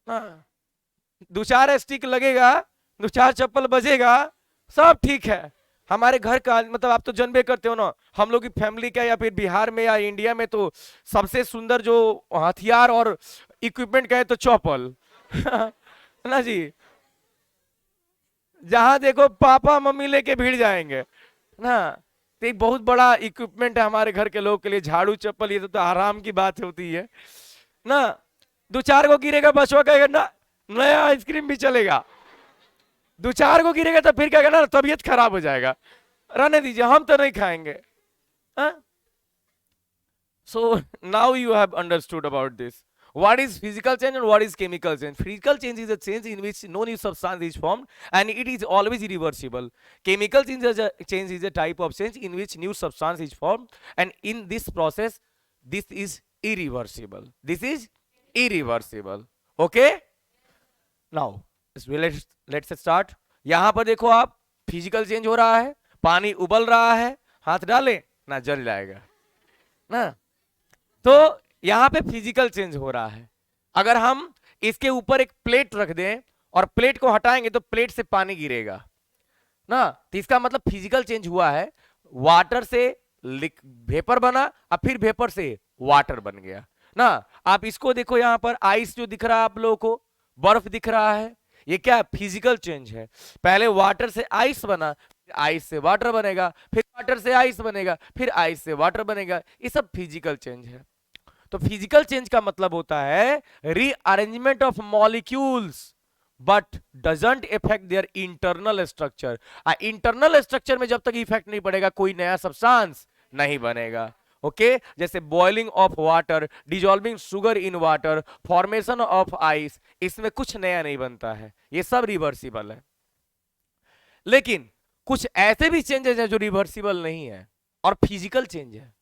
हाँ, दो चार स्टिक लगेगा, दो चार चप्पल बजेगा, सब ठीक है। हमारे घर का मतलब आप तो जानबे करते हो ना, हम लोग की फैमिली का या फिर बिहार में या इंडिया में तो सबसे सुंदर जो हथियार और इक्विपमेंट का है तो चप्पल ना जी। जहां देखो पापा मम्मी लेके भीड़ जाएंगे ना। तो एक बहुत बड़ा इक्विपमेंट है हमारे घर के लोगों के लिए, झाड़ू चप्पल, ये तो आराम की बात होती है ना। दो चार को गिरेगा, बचवा कहेगा ना नया आइसक्रीम भी चलेगा, दो चार को गिरेगा तो फिर क्या कहना, तबीयत खराब हो जाएगा, रहने दीजिए हम तो नहीं खाएंगे। So now you have understood about this. What is physical change and what is chemical change? Physical change is a change in which no new substance is formed and it is always irreversible. Chemical change is a type of change in which new substance is formed and in this process this is irreversible. This is irreversible. Okay, now let's start. यहां पर देखो आप, physical change हो रहा है, पानी उबल रहा है, हाथ डाले ना जल जाएगा ना, तो यहां पे फिजिकल चेंज हो रहा है। अगर हम इसके ऊपर एक प्लेट रख दें और प्लेट को हटाएंगे तो प्लेट से पानी गिरेगा ना, तो इसका मतलब फिजिकल चेंज हुआ है। वाटर से वेपर बना और फिर वेपर से वाटर बन गया ना। आप इसको देखो, यहां पर आइस जो दिख रहा है आप लोगों को, बर्फ दिख रहा है, ये क्या है? फिजिकल चेंज है। पहले वाटर से आइस बना, आइस से वाटर बनेगा, फिर वाटर से आइस बनेगा, फिर आइस से वाटर बनेगा, ये सब फिजिकल चेंज है। तो फिजिकल चेंज का मतलब होता है rearrangement of molecules but doesn't effect their internal structure. Internal structure में जब तक इफेक्ट नहीं पड़ेगा कोई नया सब्सटेंस नहीं बनेगा। ओके जैसे boiling of water, dissolving sugar in water, formation of ice, इसमें कुछ नया नहीं बनता है, ये सब रिवर्सिबल है। लेकिन कुछ ऐसे भी चेंजेस हैं जो रिवर्सिबल नहीं है और फिजिकल चेंज है।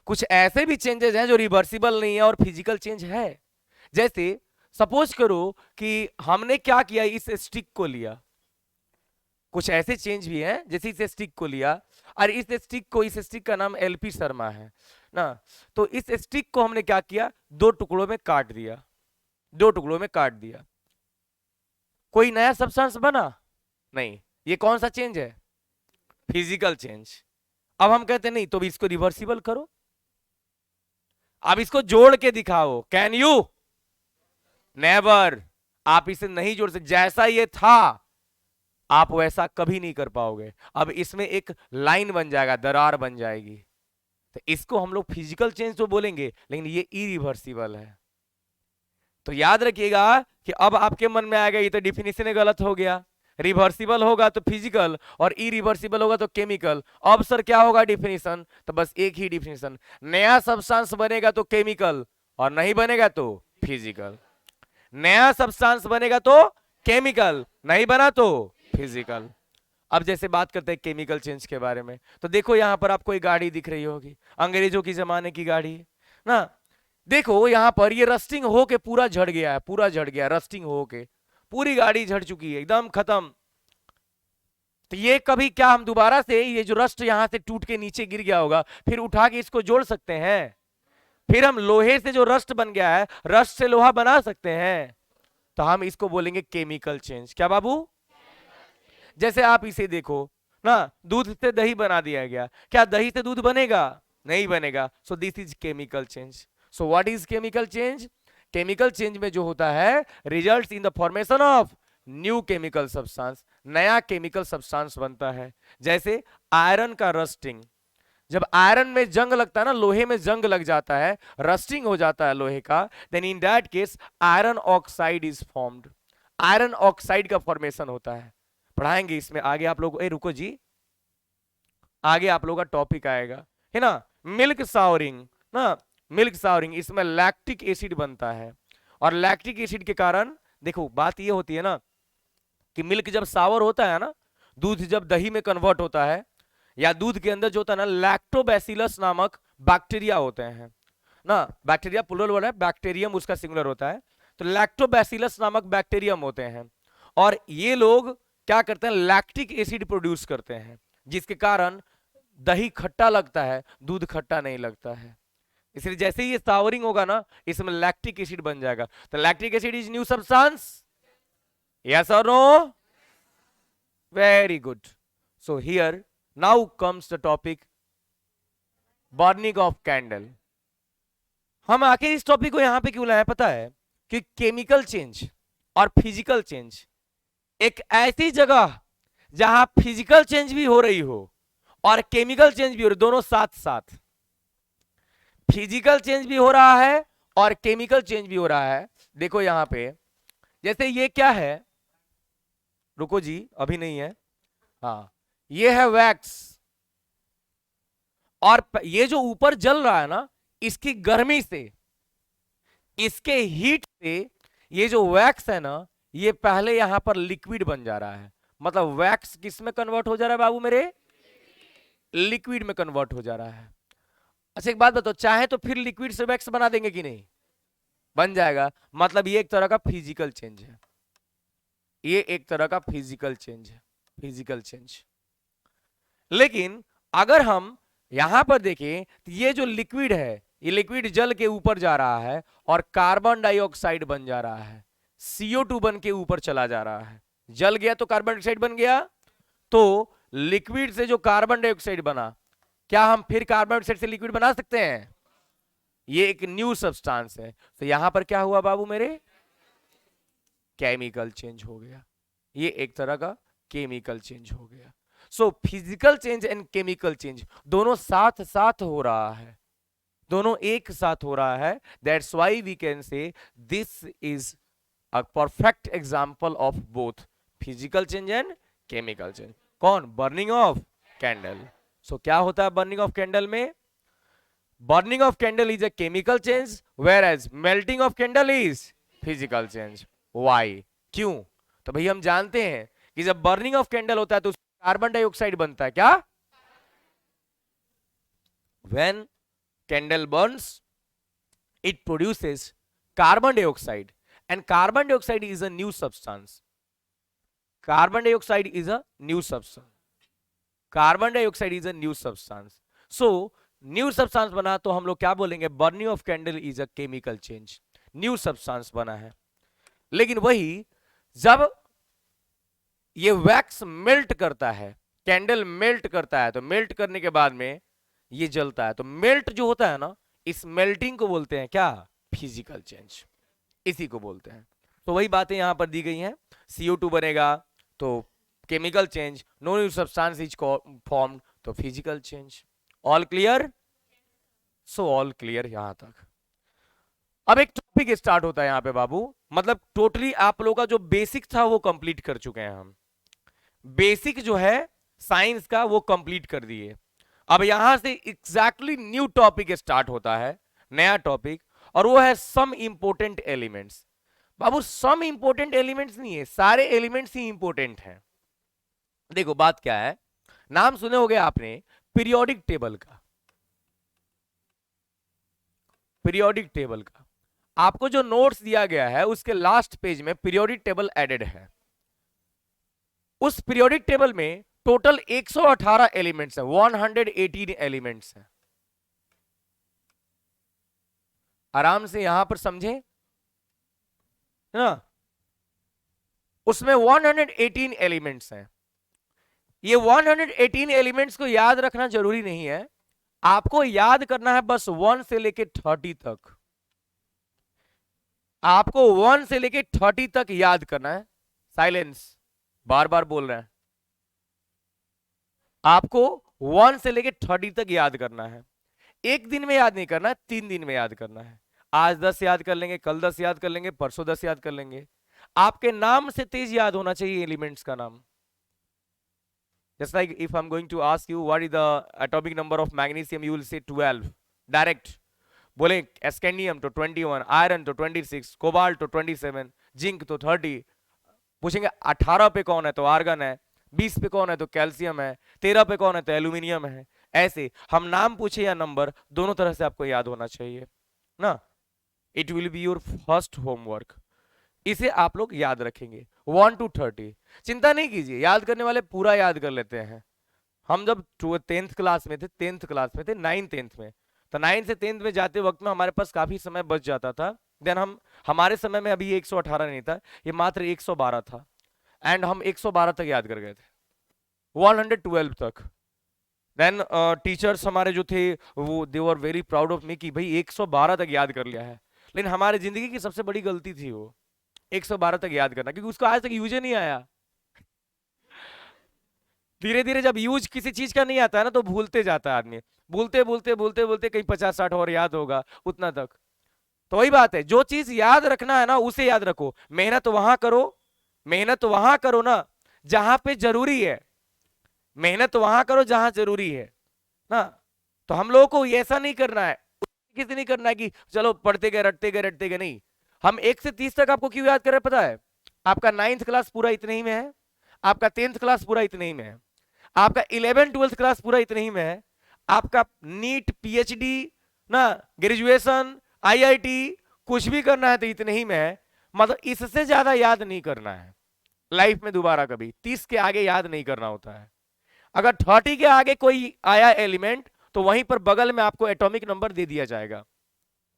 कुछ ऐसे भी चेंजेस हैं जो रिवर्सिबल नहीं है और फिजिकल चेंज है। जैसे सपोज करो कि हमने क्या किया, इस स्टिक को लिया। कुछ ऐसे चेंज भी हैं, जैसे इस स्टिक को लिया और इस स्टिक का नाम एलपी शर्मा है ना, तो इस स्टिक को हमने क्या किया, दो टुकड़ों में काट दिया, दो टुकड़ों में काट दिया। कोई नया सब्सटेंस बना नहीं, ये कौन सा चेंज है? Physical change. अब हम कहते नहीं तो भी इसको रिवर्सिबल करो, अब इसको जोड़ के दिखाओ, कैन यू? नेवर। आप इसे नहीं जोड़ सकते, जैसा ये था आप वैसा कभी नहीं कर पाओगे। अब इसमें एक लाइन बन जाएगा, दरार बन जाएगी, तो इसको हम लोग फिजिकल चेंज तो बोलेंगे, लेकिन ये इरिवर्सिबल है। तो याद रखिएगा कि अब आपके मन में आएगा ये तो डिफिनेशन गलत हो गया, रिवर्सिबल होगा तो फिजिकल और इरिवर्सिबल होगा तो केमिकल। अब सर क्या होगा डिफिनेशन? तो बस एक ही डिफिनेशन, नया सब्सटेंस बनेगा तो केमिकल और नहीं बनेगा तो फिजिकल। नया सब्सटेंस बनेगा तो केमिकल, नहीं बना तो फिजिकल। अब जैसे बात करते हैं केमिकल चेंज के बारे में, तो देखो यहां पर आपको एक गाड़ी दिख रही होगी, अंग्रेजों की जमाने की गाड़ी है ना। देखो यहां पर ये रस्टिंग होके पूरा झड़ गया है, पूरा झड़ गया, रस्टिंग होके पूरी गाड़ी झड़ चुकी है, एकदम खत्म। तो ये कभी क्या हम दोबारा से ये जो रस्ट यहां से टूट के नीचे गिर गया होगा, फिर उठा के इसको जोड़ सकते हैं? फिर हम लोहे से जो रस्ट बन गया है, रस्ट से लोहा बना सकते हैं? तो हम इसको बोलेंगे केमिकल चेंज। क्या बाबू? जैसे आप इसे देखो ना, दूध से दही बना दिया गया, क्या दही से दूध बनेगा? नहीं बनेगा। So this is chemical change. So what is chemical change? Chemical change में जो होता है, results in the formation of new chemical substance, नया केमिकल सब्सटेंस बनता है। जैसे आयरन का रस्टिंग, जब आयरन में जंग लगता है ना, लोहे में जंग लग जाता है, रस्टिंग हो जाता है लोहे का, then in that case iron oxide is formed. Iron oxide का फॉर्मेशन होता है, पढ़ाएंगे इसमें आगे आप लोग। रुको जी, आगे आप लोगों का टॉपिक आएगा, है ना। मिल्क सावरिंग ना, मिल्क सावरिंग, इसमें लैक्टिक एसिड बनता है और लैक्टिक एसिड के कारण, देखो बात ये होती है ना कि मिल्क जब सावर होता है ना, दूध जब दही में कन्वर्ट होता है, या दूध के अंदर जो होता है ना, लैक्टोबैसिलस नामक बैक्टीरिया होते हैं ना। बैक्टीरिया प्लूरल वर्ड है, बैक्टीरियम उसका सिंगुलर होता है। तो लैक्टोबैसिलस नामक बैक्टीरियम होते हैं और ये लोग क्या करते हैं, लैक्टिक एसिड प्रोड्यूस करते हैं, जिसके कारण दही खट्टा लगता है, दूध खट्टा नहीं लगता है। इसलिए जैसे ही ये सावरिंग होगा ना, इसमें लैक्टिक एसिड बन जाएगा। तो lactic acid is new substance, yes और no? Very good. So here now comes the topic burning of candle. हम आखिर इस टॉपिक को यहां पे क्यों लाए पता है? कि केमिकल चेंज और फिजिकल चेंज एक ऐसी जगह जहां फिजिकल चेंज भी हो रही हो और केमिकल चेंज भी हो रही, दोनों साथ साथ। फिजिकल चेंज भी हो रहा है और केमिकल चेंज भी हो रहा है। देखो यहां पे, जैसे ये क्या है, रुको जी अभी नहीं है, हाँ ये है वैक्स, और ये जो ऊपर जल रहा है ना, इसकी गर्मी से इसके हीट से ये जो वैक्स है ना, ये पहले यहां पर लिक्विड बन जा रहा है। मतलब वैक्स किस में कन्वर्ट हो जा रहा है बाबू मेरे? लिक्विड में कन्वर्ट हो जा रहा है। अच्छा एक बात बताओ, चाहे तो फिर लिक्विड से वैक्स बना देंगे कि नहीं? बन जाएगा। मतलब ये एक तरह का फिजिकल चेंज है, ये एक तरह का फिजिकल चेंज है, फिजिकल चेंज। लेकिन अगर हम यहां पर देखें तो ये जो लिक्विड है, ये लिक्विड जल के ऊपर जा रहा है और कार्बन डाइऑक्साइड बन जा रहा है, CO2 बन के ऊपर चला जा रहा है। जल गया तो कार्बन डाइऑक्साइड बन गया, तो लिक्विड से जो कार्बन डाइऑक्साइड बना, क्या हम फिर कार्बन डाइऑक्साइड से लिक्विड बना सकते हैं? ये एक न्यू सब्सटेंस है। तो यहां पर क्या हुआ बाबू मेरे? केमिकल चेंज हो गया। ये एक तरह का केमिकल चेंज हो गया। So physical change and chemical change दोनों साथ साथ हो रहा है, दोनों एक साथ हो रहा है। That's why we can say this is a perfect example of both physical change and chemical change. कौन? Burning of candle. सो क्या होता है बर्निंग ऑफ कैंडल में? Burning of candle is a chemical change, whereas melting of candle is physical change. Why? क्यों? तो भाई हम जानते हैं कि जब बर्निंग ऑफ कैंडल होता है तो कार्बन डाइऑक्साइड बनता है। क्या? When candle Burns it produces carbon dioxide, and carbon dioxide is a new substance. Carbon dioxide is a new substance. Carbon dioxide is a new substance. So new substance बना तो हम लोग क्या बोलेंगे? Burning of candle is a chemical change, new substance बना है। लेकिन वही जब ये वैक्स मेल्ट करता है, कैंडल मेल्ट करता है, तो मेल्ट करने के बाद में ये जलता है, तो मेल्ट जो होता है ना, इस मेल्टिंग को बोलते हैं क्या? फिजिकल चेंज, इसी को बोलते हैं। तो वही बातें यहां पर दी गई हैं। CO2 बनेगा तो chemical change, no new substance is formed तो physical change. All clear? So all clear यहां तक। अब एक टॉपिक स्टार्ट होता है यहां पे बाबू, मतलब टोटली आप लोगों का जो बेसिक था वो कंप्लीट कर चुके हैं हम। बेसिक जो है साइंस का वो कंप्लीट कर दिए। अब यहां से एग्जैक्टली न्यू टॉपिक स्टार्ट होता है, नया टॉपिक, और वो है सम इंपोर्टेंट एलिमेंट्स। बाबू सम इंपोर्टेंट एलिमेंट्स नहीं है, सारे एलिमेंट्स ही इंपोर्टेंट हैं। देखो बात क्या है, नाम सुने होंगे आपने पीरियोडिक टेबल का। पीरियोडिक टेबल का आपको जो नोट्स दिया गया है उसके लास्ट पेज में पीरियोडिक टेबल एडेड है। उस पीरियोडिक टेबल में टोटल 118 एलिमेंट्स है, 118 एलिमेंट्स है। आराम से यहां पर समझे ना, उसमें 118 एलिमेंट्स हैं। ये 118 एलिमेंट्स को याद रखना जरूरी नहीं है, आपको याद करना है बस 1 से लेके 30 तक। आपको 1 से लेके 30 तक याद करना है। साइलेंस, बार बार बोल रहे हैं। आपको 1 से लेके 30 तक याद करना है। एक दिन में याद नहीं करना है, 3 दिन में याद करना है। आज 10 याद कर लेंगे, कल 10 याद कर लेंगे, परसों 10 याद कर लेंगे। आपके नाम से तेज याद होना चाहिए एलिमेंट्स का नाम। Just like if I'm going to ask you what is the atomic number of magnesium, you will say 12 direct. बोले स्कैंडियम तो 21, आयरन तो 26, कोबाल्ट तो 27, जिंक तो 30। पूछेंगे 18 पे कौन है तो आर्गन है, 20 पे कौन है तो कैल्शियम है, 13 पे कौन है तो एल्यूमिनियम है। ऐसे हम नाम पूछे या नंबर, दोनों तरह से आपको याद होना चाहिए ना। It will be your first homework, इसे आप लोग याद रखेंगे 1 to 30। चिंता नहीं कीजिए, याद करने वाले पूरा याद कर लेते हैं। हम जब 10th क्लास में थे, 10th क्लास में थे, 9 10th में, तो 9 से 10th में जाते वक्त में हमारे पास काफी समय बच जाता था। देन हमारे समय में अभी 118 नहीं था, ये मात्र 112 था, एंड हम 112 तक याद कर गए थे, 112 तक। देन टीचर्स हमारे जो थे वो they were very proud of me कि भाई 112 तक याद कर लिया है। लेकिन हमारी जिंदगी की सबसे बड़ी गलती थी वो 112 तक याद करना, क्योंकि उसको आज तक यूज ही नहीं आया। धीरे धीरे जब यूज किसी चीज का नहीं आता है ना तो भूलते जाता है आदमी, बोलते बोलते बोलते बोलते कहीं 50-60 और याद होगा उतना तक। तो वही बात है, जो चीज याद रखना है ना उसे याद रखो। मेहनत वहां करो, मेहनत वहां करो ना जहां पे जरूरी है, मेहनत वहां करो जहां जरूरी है ना। तो हम लोगों को ऐसा नहीं करना है, किसी नहीं करना है कि चलो पढ़ते गए रटते गए रटते गए, नहीं। हम 1 से 30 तक आपको क्यों याद कर रहे हैं पता है? आपका 9th क्लास पूरा इतने ही में है, आपका 10th क्लास पूरा इतने ही में है, आपका 11 12th क्लास पूरा इतने ही में है, आपका नीट पीएचडी ना ग्रेजुएशन आईआईटी कुछ भी करना है तो इतने ही में है। मतलब इससे ज्यादा याद नहीं करना है लाइफ में दोबारा कभी, 30 के आगे याद नहीं करना होता है। अगर 30 के आगे कोई आया एलिमेंट तो वहीं पर बगल में आपको एटॉमिक नंबर दे दिया जाएगा,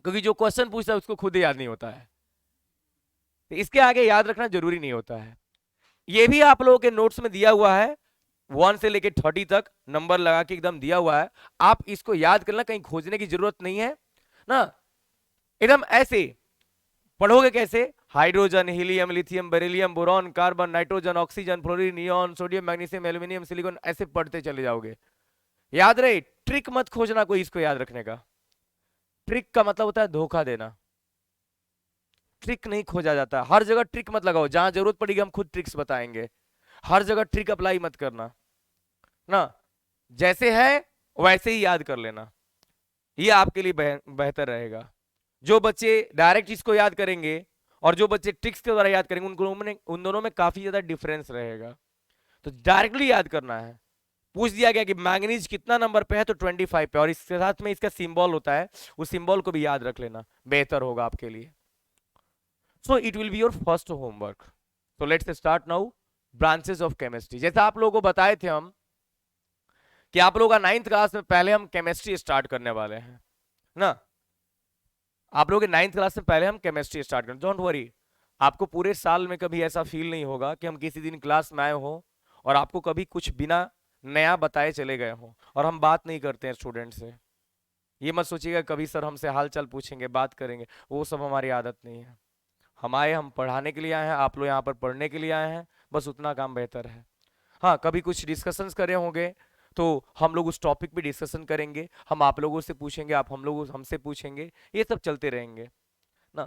क्योंकि जो क्वेश्चन पूछता है उसको खुद याद नहीं होता है, तो इसके आगे याद रखना जरूरी नहीं होता है। ये भी आप लोगों के नोट्स में दिया हुआ है, 1 से लेके 30 तक नंबर लगा के एकदम दिया हुआ है, आप इसको याद करना, कहीं खोजने की जरूरत नहीं है ना। एकदम ऐसे पढ़ोगे कैसे? Hydrogen, helium, lithium, beryllium, boron, carbon, nitrogen, oxygen, fluorine, neon, sodium, magnesium, aluminium, silicon, ऐसे पढ़ते चले जाओगे। याद रहे, ट्रिक मत खोजना कोई इसको याद रखने का। ट्रिक का मतलब होता है धोखा देना, ट्रिक नहीं खोजा जाता। हर जगह ट्रिक मत लगाओ, जहां जरूरत पड़ेगी हम खुद ट्रिक्स बताएंगे, हर जगह ट्रिक अप्लाई मत करना ना। जैसे है वैसे ही याद कर लेना, ये आपके लिए बेहतर रहेगा। जो बच्चे डायरेक्ट इसको याद करेंगे और जो बच्चे ट्रिक्स के द्वारा याद करेंगे उन दोनों में काफी ज्यादा डिफरेंस रहेगा। तो डायरेक्टली याद करना है। पूछ दिया गया कि मैंगनीज कितना नंबर पे है, तो 25 पे, और इसके साथ में इसका सिंबल होता है, उस सिंबल को भी याद रख लेना, बेहतर होगा आपके लिए। So it will be your first homework. So let's start now branches of chemistry. जैसे आप लोगों को बताए थे हम कि आप लोगों का 9th क्लास में पहले हम केमिस्ट्री स्टार्ट करने वाले हैं ना। आप लोगों के 9th क्लास में पहले हम केमिस्ट्री स्टार्ट करें, डोंट वरी। आपको पूरे साल में कभी ऐसा फील नहीं होगा कि हम किसी दिन क्लास में आए हो और आपको कभी कुछ बिना नया बताए चले गए हो और हम बात नहीं करते हैं स्टूडेंट से। ये मत सोचिएगा कभी सर हमसे हाल चाल पूछेंगे, बात करेंगे, वो सब हमारी आदत नहीं है। हम पढ़ाने के लिए आए हैं, आप लोग यहाँ पर पढ़ने के लिए आए हैं, बस उतना काम बेहतर है। हाँ, कभी कुछ डिस्कशंस करे होंगे तो हम लोग उस टॉपिक पे डिस्कशन करेंगे, हम आप लोगों से पूछेंगे, आप हम लोग हमसे पूछेंगे, ये सब चलते रहेंगे ना।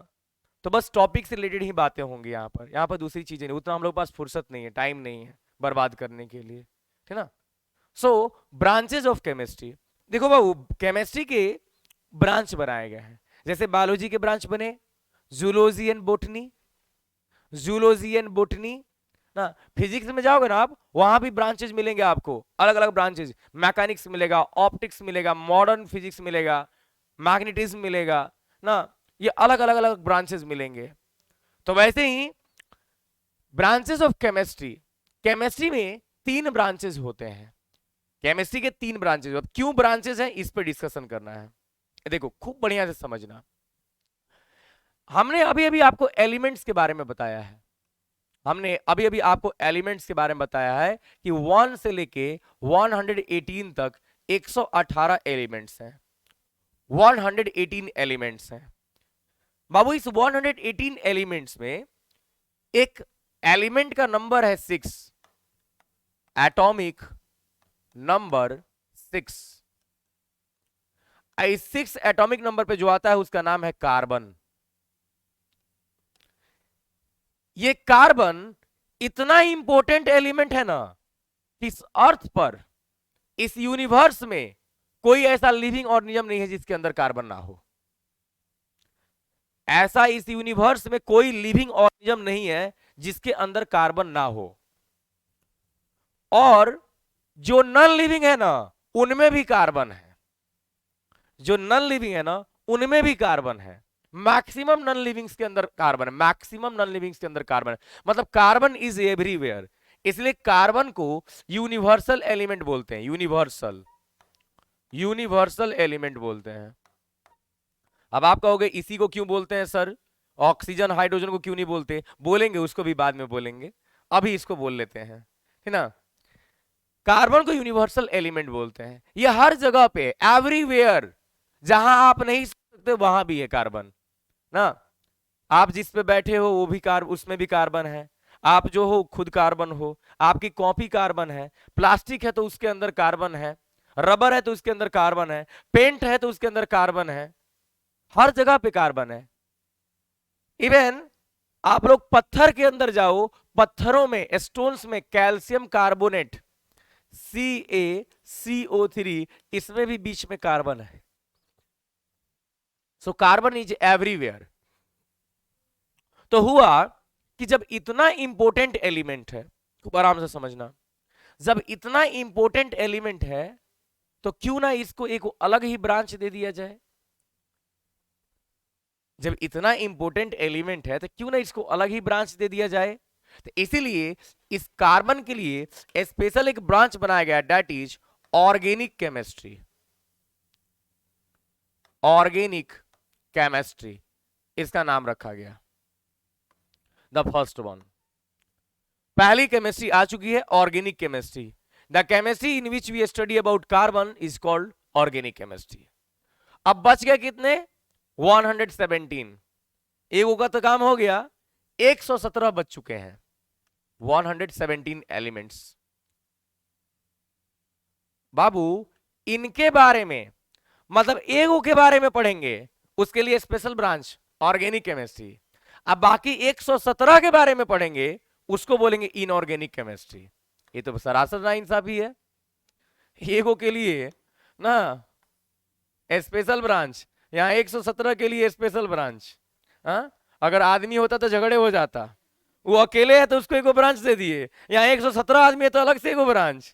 तो बस टॉपिक से रिलेटेड ही बातें होंगी यहाँ पर दूसरी चीजें नहीं, उतना हम लोग पास फुर्सत नहीं है, टाइम नहीं है बर्बाद करने के लिए, ठीक ना। सो ब्रांचेज ऑफ केमिस्ट्री, देखो बाबू केमिस्ट्री के ब्रांच बनाए गए हैं। जैसे बायोलॉजी के ब्रांच बने zoology and botany, zoology and botany ना। फिजिक्स में जाओगे ना आप, वहां भी ब्रांचेज मिलेंगे आपको, अलग अलग ब्रांचेज। मैकेनिक्स मिलेगा, ऑप्टिक्स मिलेगा, मॉडर्न फिजिक्स मिलेगा, मैग्नेटिज्म मिलेगा ना। ये अलग अलग अलग ब्रांचेज मिलेंगे। तो वैसे ही ब्रांचेस ऑफ केमिस्ट्री, केमिस्ट्री में 3 ब्रांचेज होते हैं। केमिस्ट्री के 3 ब्रांचेज, अब क्यों ब्रांचेज हैं इस पर डिस्कशन करना है। देखो खूब बढ़िया से समझना। हमने अभी अभी आपको एलिमेंट्स के बारे में बताया है, हमने अभी अभी आपको एलिमेंट्स के बारे में बताया है कि 1 से लेके 118 तक 118 एलिमेंट्स हैं, 118 एलिमेंट्स हैं। बाबू इस 118 एलिमेंट्स में एक एलिमेंट का नंबर है 6, एटॉमिक नंबर 6। इस 6 एटॉमिक नंबर पे जो आता है उसका नाम है कार्बन। ये कार्बन इतना इंपॉर्टेंट एलिमेंट है ना, इस अर्थ पर, इस यूनिवर्स में कोई ऐसा लिविंग ऑर्गेनिज्म नहीं है जिसके अंदर कार्बन ना हो। ऐसा इस यूनिवर्स में कोई लिविंग ऑर्गेनिज्म नहीं है जिसके अंदर कार्बन ना हो। और जो नॉन लिविंग है ना उनमें भी कार्बन है, जो नॉन लिविंग है ना उनमें भी कार्बन है। मैक्सिमम नॉन लिविंग्स के अंदर कार्बन है, मैक्सिमम नॉन लिविंग्स के अंदर कार्बन है, मतलब कार्बन इज एवरीवेयर। इसलिए कार्बन को यूनिवर्सल एलिमेंट बोलते हैं, यूनिवर्सल, यूनिवर्सल एलिमेंट बोलते हैं। अब आप कहोगे इसी को क्यों बोलते हैं सर, ऑक्सीजन हाइड्रोजन को क्यों नहीं बोलते? बोलेंगे, उसको भी बाद में बोलेंगे, अभी इसको बोल लेते हैं, है ना। कार्बन को यूनिवर्सल एलिमेंट बोलते हैं। ये हर जगह पे, एवरीवेयर, जहां आप नहीं सकते वहां भी है कार्बन ना। आप जिस पे बैठे हो वो भी उसमें भी कार्बन है, आप जो हो खुद कार्बन हो, आपकी कॉपी कार्बन है, प्लास्टिक है तो उसके अंदर कार्बन है, रबर है तो उसके अंदर कार्बन है, पेंट है तो उसके अंदर कार्बन है, हर जगह पे कार्बन है। इवन आप लोग पत्थर के अंदर जाओ, पत्थरों में, स्टोन्स में कैल्शियम कार्बोनेट CaCO3, इसमें भी बीच में कार्बन है। So carbon is everywhere. तो हुआ कि जब इतना इंपॉर्टेंट एलिमेंट है, खूब आराम से समझना, जब इतना इंपॉर्टेंट एलिमेंट है तो क्यों ना इसको एक अलग ही ब्रांच दे दिया जाए। जब इतना इंपॉर्टेंट एलिमेंट है तो क्यों ना इसको अलग ही ब्रांच दे दिया जाए। तो इसीलिए इस कार्बन के लिए स्पेशल एक ब्रांच बनाया गया, that is organic chemistry. Organic chemistry इसका नाम रखा गया, द फर्स्ट वन। पहली केमिस्ट्री आ चुकी है organic chemistry. The chemistry in which we study about carbon is called organic chemistry. अब बच गए कितने? 117। एक का तो काम हो गया, 117 बच चुके हैं, 117 एलिमेंट्स। बाबू इनके बारे में, मतलब एगो के बारे में पढ़ेंगे, उसके लिए स्पेशल ब्रांच ऑर्गेनिक केमिस्ट्री। अब बाकी 117 के बारे में पढ़ेंगे, उसको बोलेंगे इनऑर्गेनिक केमिस्ट्री। ये तो सरासर नाइंसाफी है। एगो के लिए ना स्पेशल ब्रांच, यहां 117 के लिए स्पेशल ब्रांच। अगर आदमी होता तो झगड़े हो जाता, वो अकेले है तो उसको एगो ब्रांच दे दिए, यहाँ 117 आदमी है तो अलग से एगो ब्रांच।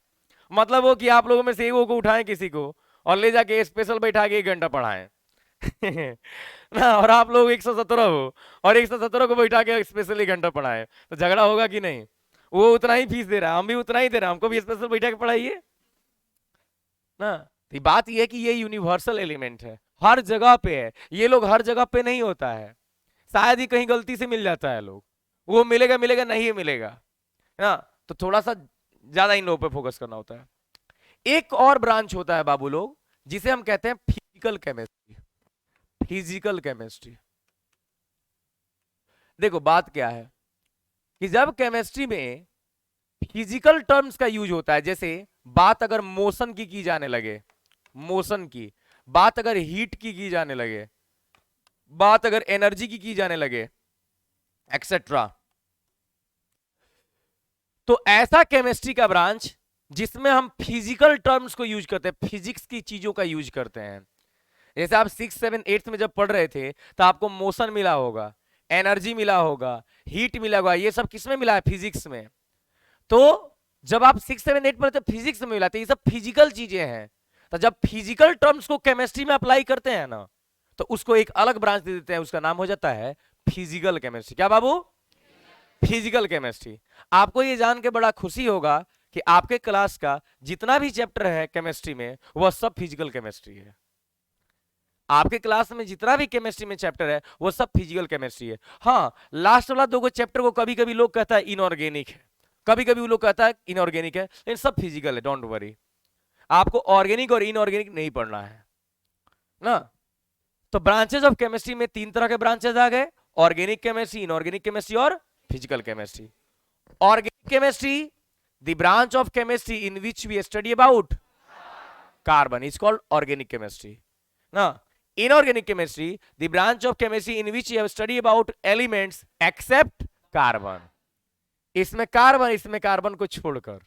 मतलब वो कि आप लोगों में से एगो को उठाएं किसी को और ले जाके स्पेशल बैठा के 1 घंटा पढ़ाएं ना, और आप लोग 117 हो और 117 को बैठा के स्पेशल 1 घंटा पढ़ाएं, तो झगड़ा होगा कि नहीं? वो उतना ही फीस दे रहा है, हम भी उतना ही दे रहे हैं, हमको भी स्पेशल बैठा के पढ़ाइए ना। तो बात यह है कि ये यूनिवर्सल एलिमेंट है, हर जगह पे है। ये लोग हर जगह पे नहीं होता है, शायद ही कहीं गलती से मिल जाता है लोग, वो मिलेगा मिलेगा नहीं मिलेगा ना। तो थोड़ा सा ज्यादा इन लोगों पे फोकस करना होता है। एक और ब्रांच होता है बाबू लोग, जिसे हम कहते हैं फिजिकल केमिस्ट्री। फिजिकल केमिस्ट्री, देखो बात क्या है कि जब केमिस्ट्री में फिजिकल टर्म्स का यूज होता है, जैसे बात अगर मोशन की जाने लगे, मोशन की बात अगर हीट की जाने लगे, बात अगर एनर्जी की जाने लगे, एक्सेट्रा, तो ऐसा केमिस्ट्री का ब्रांच जिसमें हम फिजिकल टर्म्स को यूज करते हैं, फिजिक्स की चीजों का यूज करते हैं। जैसे आप 6, 7, 8 में जब पढ़ रहे थे तो आपको मोशन मिला होगा, एनर्जी मिला होगा, हीट मिला होगा, ये सब किसमें मिला है? फिजिक्स में। तो जब आप 6, 7, 8 पढ़ते फिजिक्स में मिला, तो ये सब फिजिकल चीजें हैं। तो जब फिजिकल टर्म्स को केमिस्ट्री में अप्लाई करते हैं ना, तो उसको एक अलग ब्रांच दे देते हैं, उसका नाम हो जाता है फिजिकल केमिस्ट्री। क्या बाबू? Physical chemistry. आपको ये जान के बड़ा खुशी होगा कि आपके क्लास का जितना भी चैप्टर है केमिस्ट्री में, वह सब फिजिकल केमिस्ट्री है। आपके क्लास में जितना भी केमिस्ट्री में चैप्टर है वो सब फिजिकल केमिस्ट्री है। हाँ, लास्ट वाला 2 चैप्टर को कभी कभी लोग कहता है इनऑर्गेनिक है, कभी कभी वो लोग कहता है इनऑर्गेनिक है, लेकिन सब फिजिकल है, डोंट वरी। आपको ऑर्गेनिक और इनऑर्गेनिक नहीं पढ़ना है ना। तो ब्रांचेस ऑफ केमिस्ट्री में 3 तरह के ब्रांचेस आ गए, ऑर्गेनिक केमिस्ट्री, इनऑर्गेनिक केमिस्ट्री और physical chemistry. Organic chemistry, the branch of chemistry in which we study about carbon is called organic chemistry ना। Inorganic chemistry, the branch of chemistry in which you have study about elements except carbon, इसमें carbon को छोड़कर।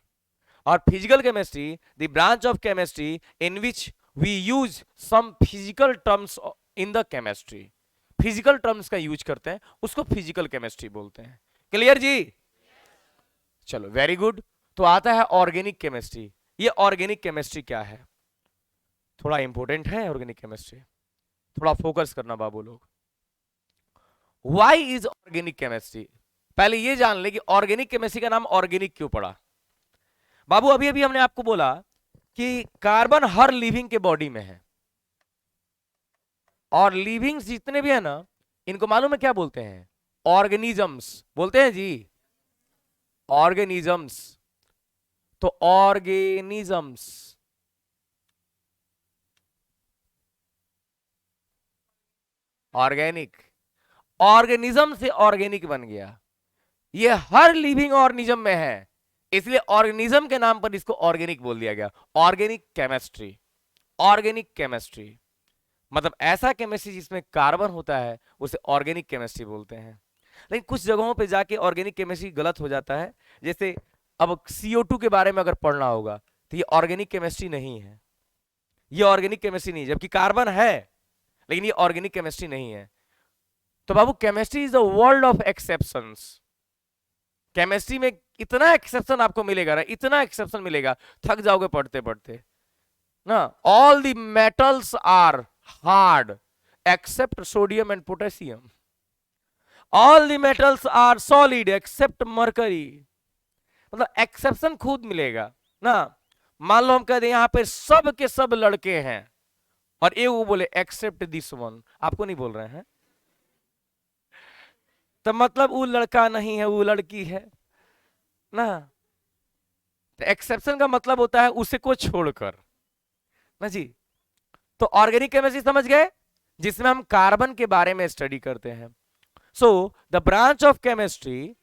और physical chemistry, the branch of chemistry in which we use some physical terms in the chemistry, physical terms का use करते हैं, उसको physical chemistry बोलते हैं। क्लियर जी? चलो वेरी गुड। तो आता है ऑर्गेनिक केमिस्ट्री। ये ऑर्गेनिक केमिस्ट्री क्या है? थोड़ा इंपॉर्टेंट है ऑर्गेनिक केमिस्ट्री, थोड़ा फोकस करना बाबू लोग। Why is organic chemistry? पहले ये जान ले कि ऑर्गेनिक केमिस्ट्री का नाम ऑर्गेनिक क्यों पड़ा। बाबू अभी अभी हमने आपको बोला कि कार्बन हर लिविंग के बॉडी में है, और लिविंग जितने भी है ना, इनको मालूम है क्या बोलते हैं? ऑर्गेनिजम्स बोलते हैं जी, ऑर्गेनिजम्स। तो ऑर्गेनिजम्स, ऑर्गेनिक, ऑर्गेनिज्म से ऑर्गेनिक बन गया। ये हर लिविंग ऑर्गेनिज्म में है, इसलिए ऑर्गेनिज्म के नाम पर इसको ऑर्गेनिक बोल दिया गया। ऑर्गेनिक केमिस्ट्री, ऑर्गेनिक केमिस्ट्री मतलब ऐसा केमिस्ट्री जिसमें कार्बन होता है, उसे ऑर्गेनिक केमिस्ट्री बोलते हैं। लेकिन कुछ जगहों पे जाके ऑर्गेनिक केमिस्ट्री गलत हो जाता है। जैसे अब CO2 के बारे में अगर पढ़ना होगा तो ये ऑर्गेनिक केमिस्ट्री नहीं है, ये ऑर्गेनिक केमिस्ट्री नहीं है, जबकि कार्बन है। लेकिन ये ऑर्गेनिक केमिस्ट्री नहीं है। तो बाबू chemistry is a world of exceptions. Chemistry में इतना एक्सेप्शन आपको मिलेगा ना, इतना एक्सेप्शन मिलेगा, थक जाओगे पढ़ते पढ़ते ना। All the metals are hard except sodium and potassium, all the metals are solid except mercury. मतलब एक्सेप्शन खुद मिलेगा ना। मान लो हम कह दें यहां पे सब के सब लड़के हैं और ये वो बोले एक्सेप्ट दिस वन, आपको नहीं बोल रहे हैं, तो मतलब वो लड़का नहीं है, वो लड़की है ना। एक्सेप्शन का मतलब होता है उसे को छोड़कर ना जी। तो ऑर्गेनिक केमिस्ट्री समझ गए, जिसमें हम कार्बन के बारे में स्टडी करते हैं। So the branch of chemistry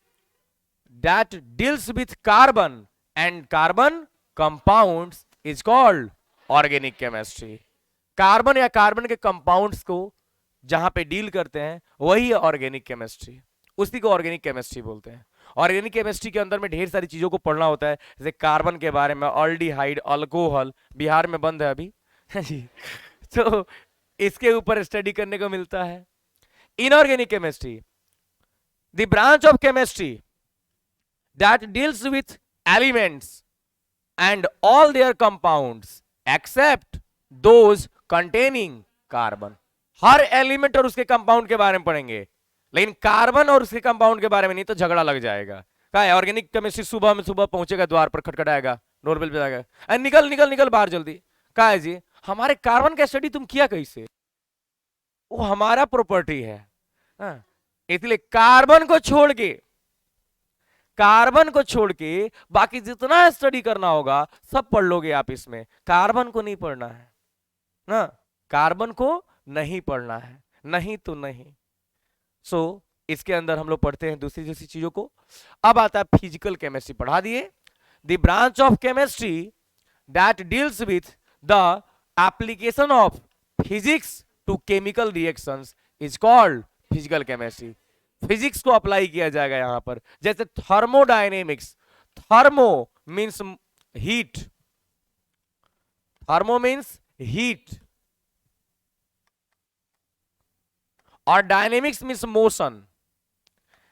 that deals with carbon and carbon compounds is called organic chemistry. Carbon या कार्बन के कंपाउंड्स को जहां पे डील करते हैं वही है ऑर्गेनिक केमिस्ट्री, उसी को ऑर्गेनिक केमिस्ट्री बोलते हैं। ऑर्गेनिक केमिस्ट्री के अंदर में ढेर सारी चीजों को पढ़ना होता है, जैसे कार्बन के बारे में, ऑल्डिहाइड, अल्कोहल, बिहार में बंद है अभी जी, तो इसके ऊपर स्टडी करने को मिलता है। Inorganic chemistry, the branch of chemistry that deals with elements and all their compounds except those containing carbon। Her element और उसके कंपाउंड के बारे में पढ़ेंगे, लेकिन कार्बन और उसके कंपाउंड के बारे में नहीं, तो झगड़ा लग जाएगा। क्या है, ऑर्गेनिक केमिस्ट्री सुबह में सुबह पहुंचेगा, द्वार पर खटखटाएगा, डोरबेल पे जाएगा, निकल निकल निकल बाहर जल्दी। क्या है जी, हमारे कार्बन का स्टडी तुम किया कैसे, वो हमारा प्रॉपर्टी है। इसलिए कार्बन को छोड़ के बाकी जितना स्टडी करना होगा सब पढ़ लोगे आप इसमें, कार्बन को नहीं पढ़ना है ना, कार्बन को नहीं पढ़ना है, नहीं तो नहीं। सो इसके अंदर हम लोग पढ़ते हैं दूसरी दूसरी चीजों को। अब आता है फिजिकल केमिस्ट्री, पढ़ा दिए। The branch of chemistry that deals with the application of physics to chemical reactions is called physical chemistry. Physics को अप्लाई किया जाएगा यहां पर, जैसे thermodynamics. Thermo means heat, thermo means heat, और डायनेमिक्स मींस मोशन।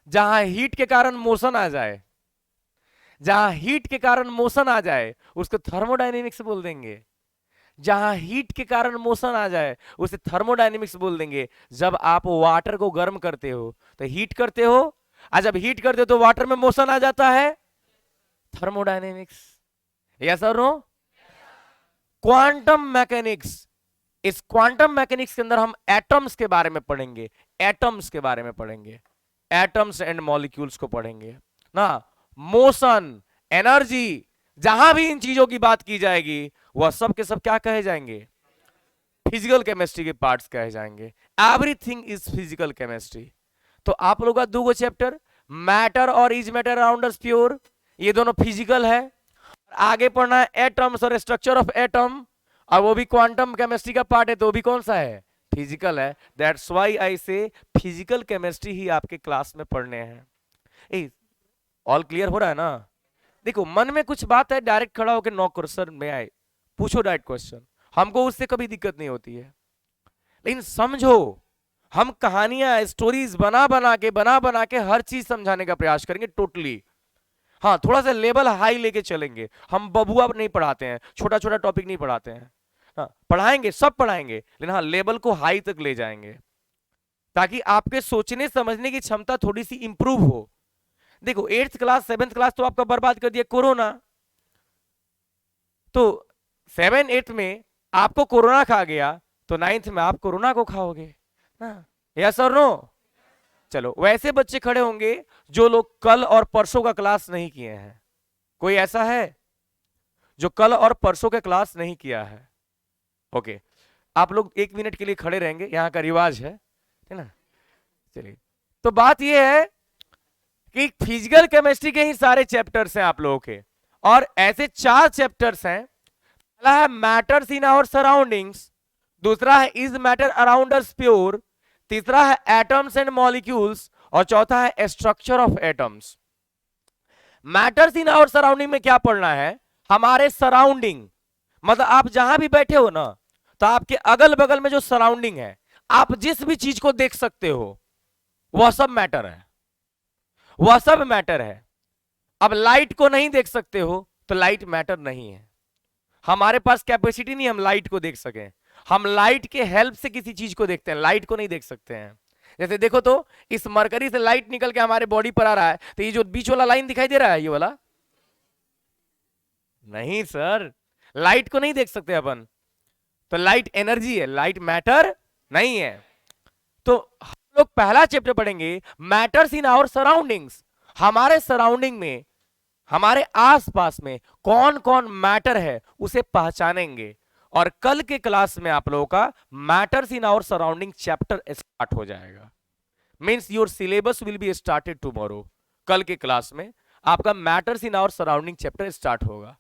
जहां हीट के कारण मोशन आ जाए, जहां हीट के कारण मोशन आ जाए उसको थर्मोडायनेमिक्स बोल देंगे। जहां हीट के कारण मोशन आ जाए उसे थर्मोडायनेमिक्स बोल देंगे। जब आप वाटर को गर्म करते हो तो हीट करते हो, और जब हीट करते हो तो वाटर में मोशन आ जाता है, थर्मोडायनेमिक्स। यस और नो? क्वांटम मैकेनिक्स, इस क्वांटम मैकेनिक्स के अंदर हम एटम्स के बारे में पढ़ेंगे, एटम्स के बारे में पढ़ेंगे, एटम्स एंड मॉलिक्यूल्स को पढ़ेंगे ना। मोशन, एनर्जी, जहां भी इन चीजों की बात की जाएगी वह सब के सब क्या कहे जाएंगे, फिजिकल केमिस्ट्री के पार्ट्स कहे जाएंगे। Everything is physical chemistry. तो आप लोगों का दो गो चैप्टर, मैटर और is matter around us pure, ये दोनों फिजिकल है। आगे पढ़ना है एटम्स और स्ट्रक्चर ऑफ एटम, और वो भी क्वांटम केमिस्ट्री का पार्ट है, तो वो भी कौन सा है, फिजिकल है। दैट्स व्हाई आई से फिजिकल केमिस्ट्री ही आपके क्लास में पढ़ने हैं। ऑल क्लियर हो रहा है ना? देखो मन में कुछ बात है, डायरेक्ट खड़ा होकर नो क्वेश्चन में आए, पूछो डायरेक्ट क्वेश्चन, हमको उससे कभी दिक्कत नहीं होती है। लेकिन समझो, हम कहानियां स्टोरीज बना बना के हर चीज समझाने का प्रयास करेंगे टोटली। हाँ, थोड़ा सा लेवल हाई लेके चलेंगे। हम बबुआ नहीं पढ़ाते हैं, छोटा छोटा टॉपिक नहीं पढ़ाते हैं। हाँ, पढ़ाएंगे, सब पढ़ाएंगे, लेकिन हाँ लेवल को हाई तक ले जाएंगे, ताकि आपके सोचने समझने की क्षमता थोड़ी सी इंप्रूव हो। देखो 8th क्लास 7th क्लास तो आपका बर्बाद कर दिया कोरोना, तो 7 8 में आपको कोरोना खा गया, तो 9th में आप कोरोना को खाओगे ना। यस और नो? चलो, वैसे बच्चे खड़े होंगे जो लोग कल और परसों का क्लास नहीं किए हैं। कोई ऐसा है जो कल और परसों के क्लास नहीं किया है? ओके, आप लोग 1 मिनट के लिए खड़े रहेंगे, यहां का रिवाज है ना। चलिए, तो बात यह है कि फिजिकल केमिस्ट्री के ही सारे चैप्टर्स हैं आप लोगों के, और ऐसे 4 चैप्टर्स हैं। पहला है मैटर्स इन आवर सराउंडिंग्स, दूसरा है is matter around us pure, तीसरा है एटम्स एंड मॉलिक्यूल्स, और चौथा है structure of atoms. Matters in our surrounding में क्या पढ़ना है, हमारे सराउंडिंग, मतलब आप जहां भी बैठे हो ना, तो आपके अगल बगल में जो सराउंडिंग है, आप जिस भी चीज को देख सकते हो वह सब मैटर है, वह सब मैटर है। अब लाइट को नहीं देख सकते हो तो लाइट मैटर नहीं है। हमारे पास कैपेसिटी नहीं हम लाइट को देख सकें, हम लाइट के हेल्प से किसी चीज को देखते हैं, लाइट को नहीं देख सकते हैं। जैसे देखो तो इस मरकरी से लाइट निकल के हमारे बॉडी पर आ रहा है, तो ये जो बीच वाला लाइन दिखाई दे रहा है ये वाला, नहीं सर, लाइट को नहीं देख सकते अपन, तो लाइट एनर्जी है, लाइट मैटर नहीं है। तो हम लोग पहला चैप्टर पढ़ेंगे मैटर्स इन आवर सराउंडिंग्स। हमारे सराउंडिंग में, हमारे आसपास में कौन कौन मैटर है उसे पहचानेंगे। और कल के क्लास में आप लोगों का matters in our surrounding chapter start हो जाएगा। Means your syllabus will be started tomorrow. कल के क्लास में आपका matters in our surrounding chapter start होगा।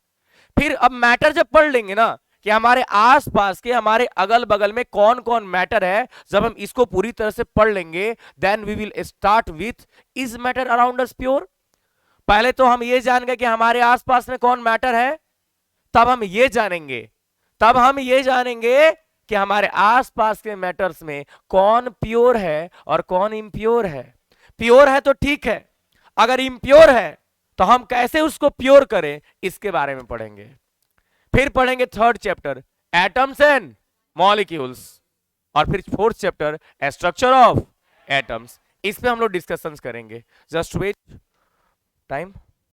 फिर अब मैटर जब पढ़ लेंगे ना कि हमारे आसपास के, हमारे अगल बगल में कौन कौन मैटर है, जब हम इसको पूरी तरह से पढ़ लेंगे then we will start with is matter around us pure. पहले तो हम ये जान गए कि हमारे आसपास में कौन मैटर है, तब हम ये जानेंगे कि हमारे आसपास के मैटर्स में कौन प्योर है और कौन इम्प्योर है। प्योर है तो ठीक है, अगर इम्प्योर है तो हम कैसे उसको प्योर करें इसके बारे में पढ़ेंगे। फिर पढ़ेंगे third chapter atoms and molecules, और फिर fourth chapter structure of atoms. इस पे हम लोग डिस्कशंस करेंगे। Just wait time.